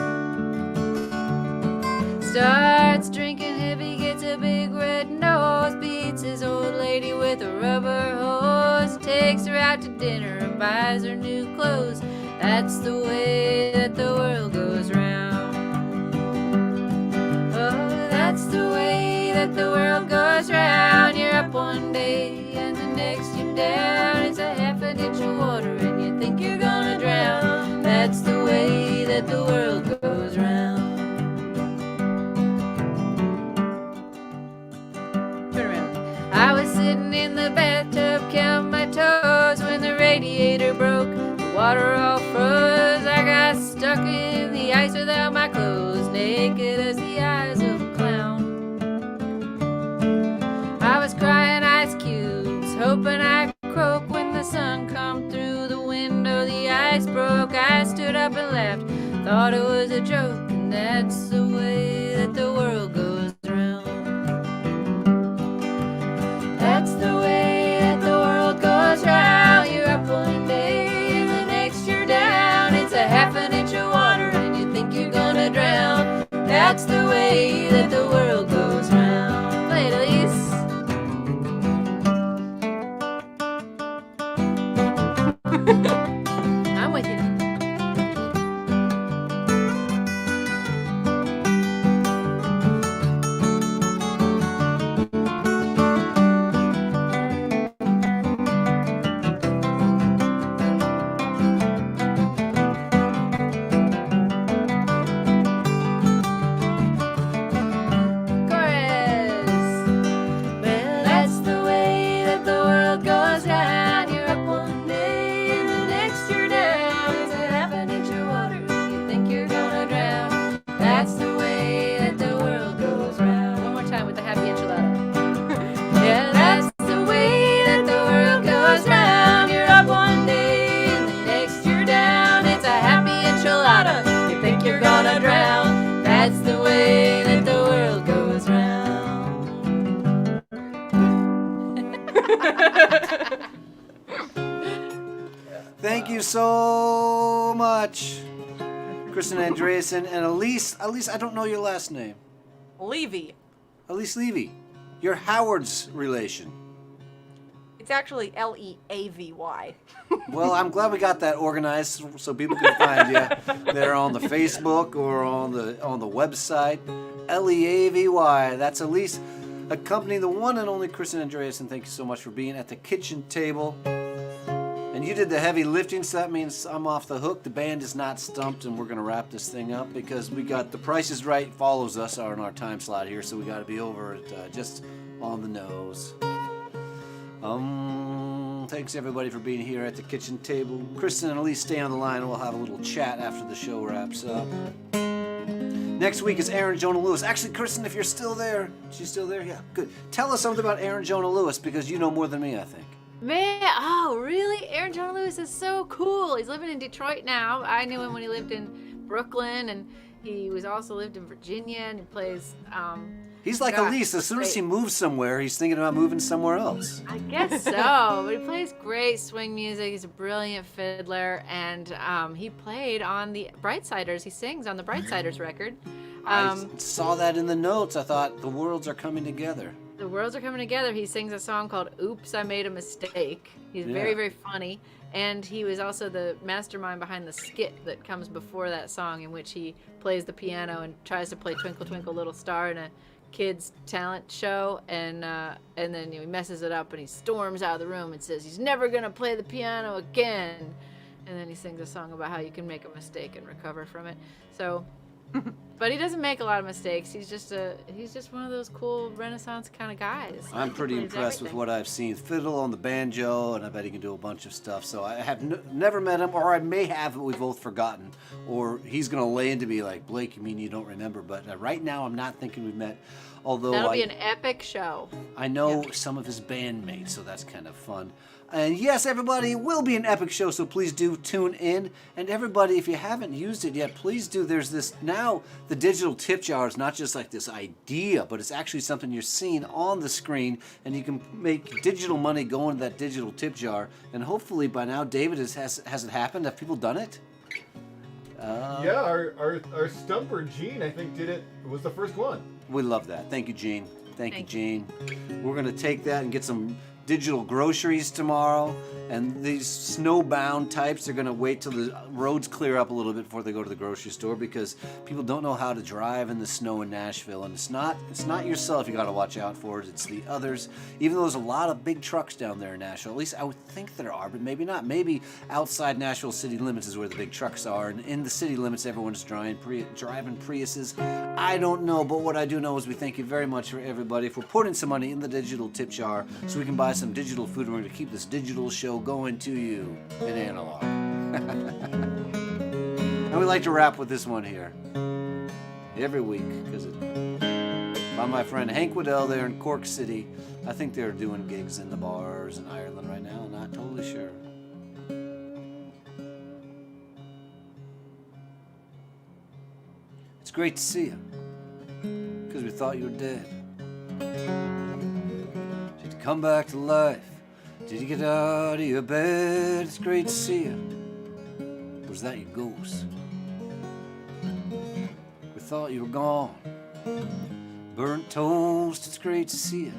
Starts drinking heavy, gets a big red nose. Beats his old lady with a rubber hose. Takes her out to dinner and buys her new clothes. That's the way that the world goes round. Oh, that's the way that the world goes round. You're up one day and the next you're down. It's a half an inch of water and you think you're gonna drown. That's the way that the world goes round. Turn around. I was sitting in the bathtub counting my toes when the radiator broke. The water all froze. I got stuck in the ice without my clothes, naked as the eyes of a clown. I was crying ice cubes, hoping I'd croak when the sun come through the window. The ice broke. I stood up and laughed, thought it was a joke, and that's the way that the world goes round. That's the way that the world goes round. You're up one day and the next you're down. It's a half an inch of water and you think you're gonna drown. That's the way that the world goes round. Play it,
so much, Kristin Andreassen and Elise. Elise, I don't know your last name.
Levy.
Elise Levy. You're Howard's relation.
It's actually Leavy.
Well, I'm glad we got that organized so people can find you. They're on the Facebook or on the website. Leavy. That's Elise, accompanying the one and only Kristin Andreassen. Thank you so much for being at the kitchen table. And you did the heavy lifting, so that means I'm off the hook. The band is not stumped, and we're going to wrap this thing up because we got The Price is Right follows us on our time slot here, so we got to be over it just on the nose. Thanks everybody for being here at the kitchen table. Kristin and Elise, stay on the line and we'll have a little chat after the show wraps up. Next week is Aaron Jonah Lewis. Actually, Kristin, if you're still there, she's still there? Yeah, good. Tell us something about Aaron Jonah Lewis because you know more than me, I think.
Man, oh really? Aaron Jonah Lewis is so cool. He's living in Detroit now. I knew him when he lived in Brooklyn, and he was also lived in Virginia, and he plays
He's like Elise. As soon as he moves somewhere, he's thinking about moving somewhere else.
I guess so. But he plays great swing music. He's a brilliant fiddler, and he played on the Brightsiders. He sings on the Brightsiders record.
I saw that in the notes. I thought the worlds are coming together.
The worlds are coming together. He sings a song called "Oops, I Made a Mistake." He's very, very funny, and he was also the mastermind behind the skit that comes before that song, in which he plays the piano and tries to play "Twinkle Twinkle Little Star" in a kids talent show, and then he messes it up and he storms out of the room and says he's never gonna play the piano again, and then he sings a song about how you can make a mistake and recover from it. So but he doesn't make a lot of mistakes. He's just one of those cool Renaissance kind of guys.
I'm pretty impressed with what I've seen. Fiddle on the banjo, and I bet he can do a bunch of stuff. So I have never met him, or I may have, but we've both forgotten. Or he's going to lay into me like, Blake, you mean you don't remember? But right now, I'm not thinking we've met. Although
that'll be an epic show.
I know some of his bandmates, so that's kind of fun. And yes, everybody, it will be an epic show, so please do tune in. And everybody, if you haven't used it yet, please do. There's this now, the digital tip jar is not just like this idea, but it's actually something you're seeing on the screen, and you can make digital money go into that digital tip jar. And hopefully by now, David, has it happened? Have people done it?
Yeah, our stumper, Gene, I think, did it. Was the first one.
We love that. Thank you, Gene. Thank you, Gene. We're going to take that and get some digital groceries tomorrow, and these snowbound types are going to wait till the roads clear up a little bit before they go to the grocery store, because people don't know how to drive in the snow in Nashville, and it's not yourself you got to watch out for, it's the others. Even though there's a lot of big trucks down there in Nashville, at least I would think there are, but maybe not. Maybe outside Nashville city limits is where the big trucks are, and in the city limits everyone's driving Priuses. I don't know, but what I do know is we thank you very much for everybody for putting some money in the digital tip jar so we can buy some digital food, and we're going to keep this digital show going to you in analog. And we like to wrap with this one here every week, because by my friend Hank Waddell there in Cork City. I think they're doing gigs in the bars in Ireland right now, not totally sure. It's great to see you, because we thought you were dead. Did you come back to life? Did you get out of your bed? It's great to see you. Or was that your ghost? We thought you were gone. Burnt toast, it's great to see you.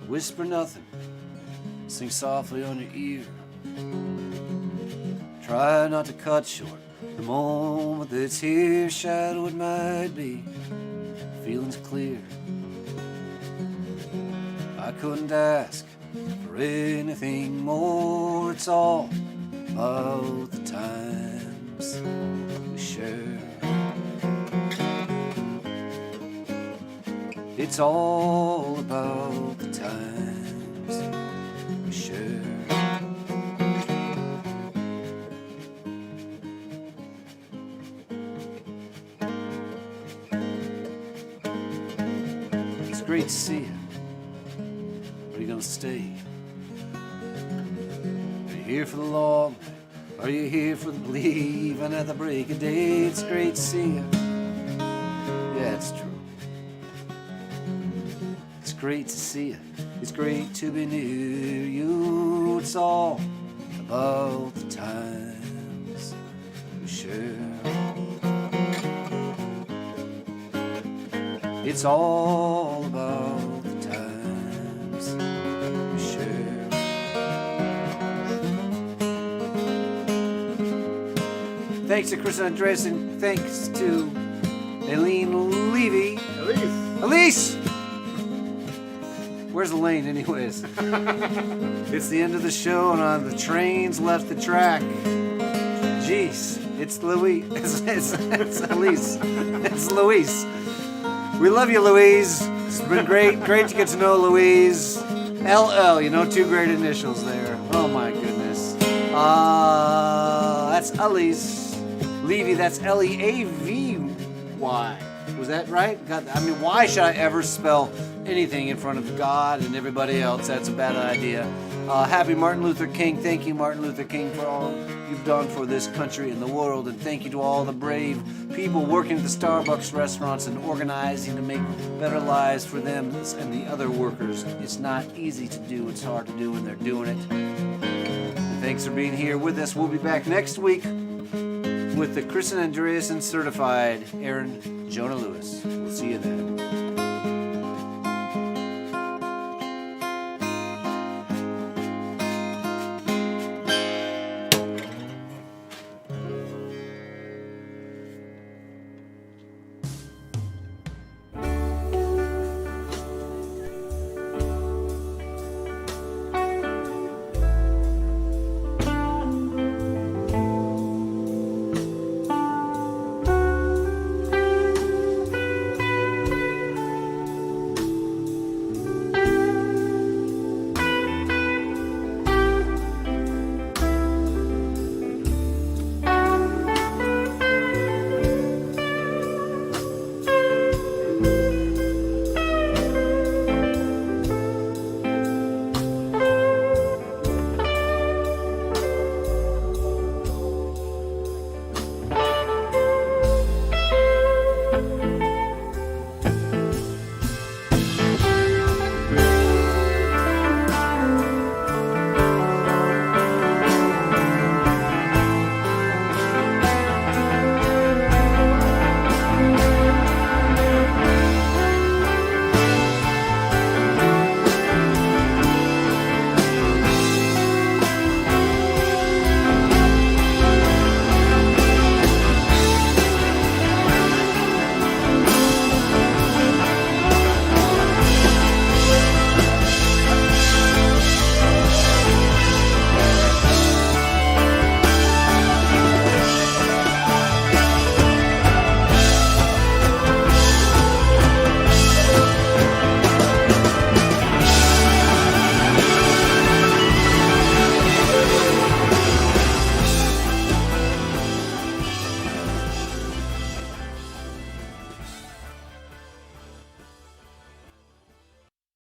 Whisper nothing, sing softly on your ear. Try not to cut short the moment that's here. Shadow it might be, feelings clear. I couldn't ask for anything more. It's all about the times we share. It's all about the times we share. It's great to see you. Are you gonna stay? Are you here for the long, Are you here for the believing at the break of day? It's great to see you. Yeah, it's true. It's great to see you. It's great to be near you. It's all about the times we share. It's all about the times we share. Thanks to Kristin Andreassen. Thanks to Aileen Levy. Elise! Where's Elaine, anyways? It's the end of the show, and the train's left the track. Jeez, it's Louise. It's Elise. It's Louise. We love you, Louise. It's been great to get to know Louise. LL, you know, 2 great initials there. Oh my goodness. That's Elise. Levy, that's Leavy. Was that right? God, I mean, why should I ever spell anything in front of God and everybody else? That's a bad idea. Happy Martin Luther King. Thank you, Martin Luther King, for all you've done for this country and the world. And thank you to all the brave people working at the Starbucks restaurants and organizing to make better lives for them and the other workers. It's not easy to do. It's hard to do, and they're doing it. And thanks for being here with us. We'll be back next week with the Kristin Andreassen certified Aaron Jonah Lewis. We'll see you then.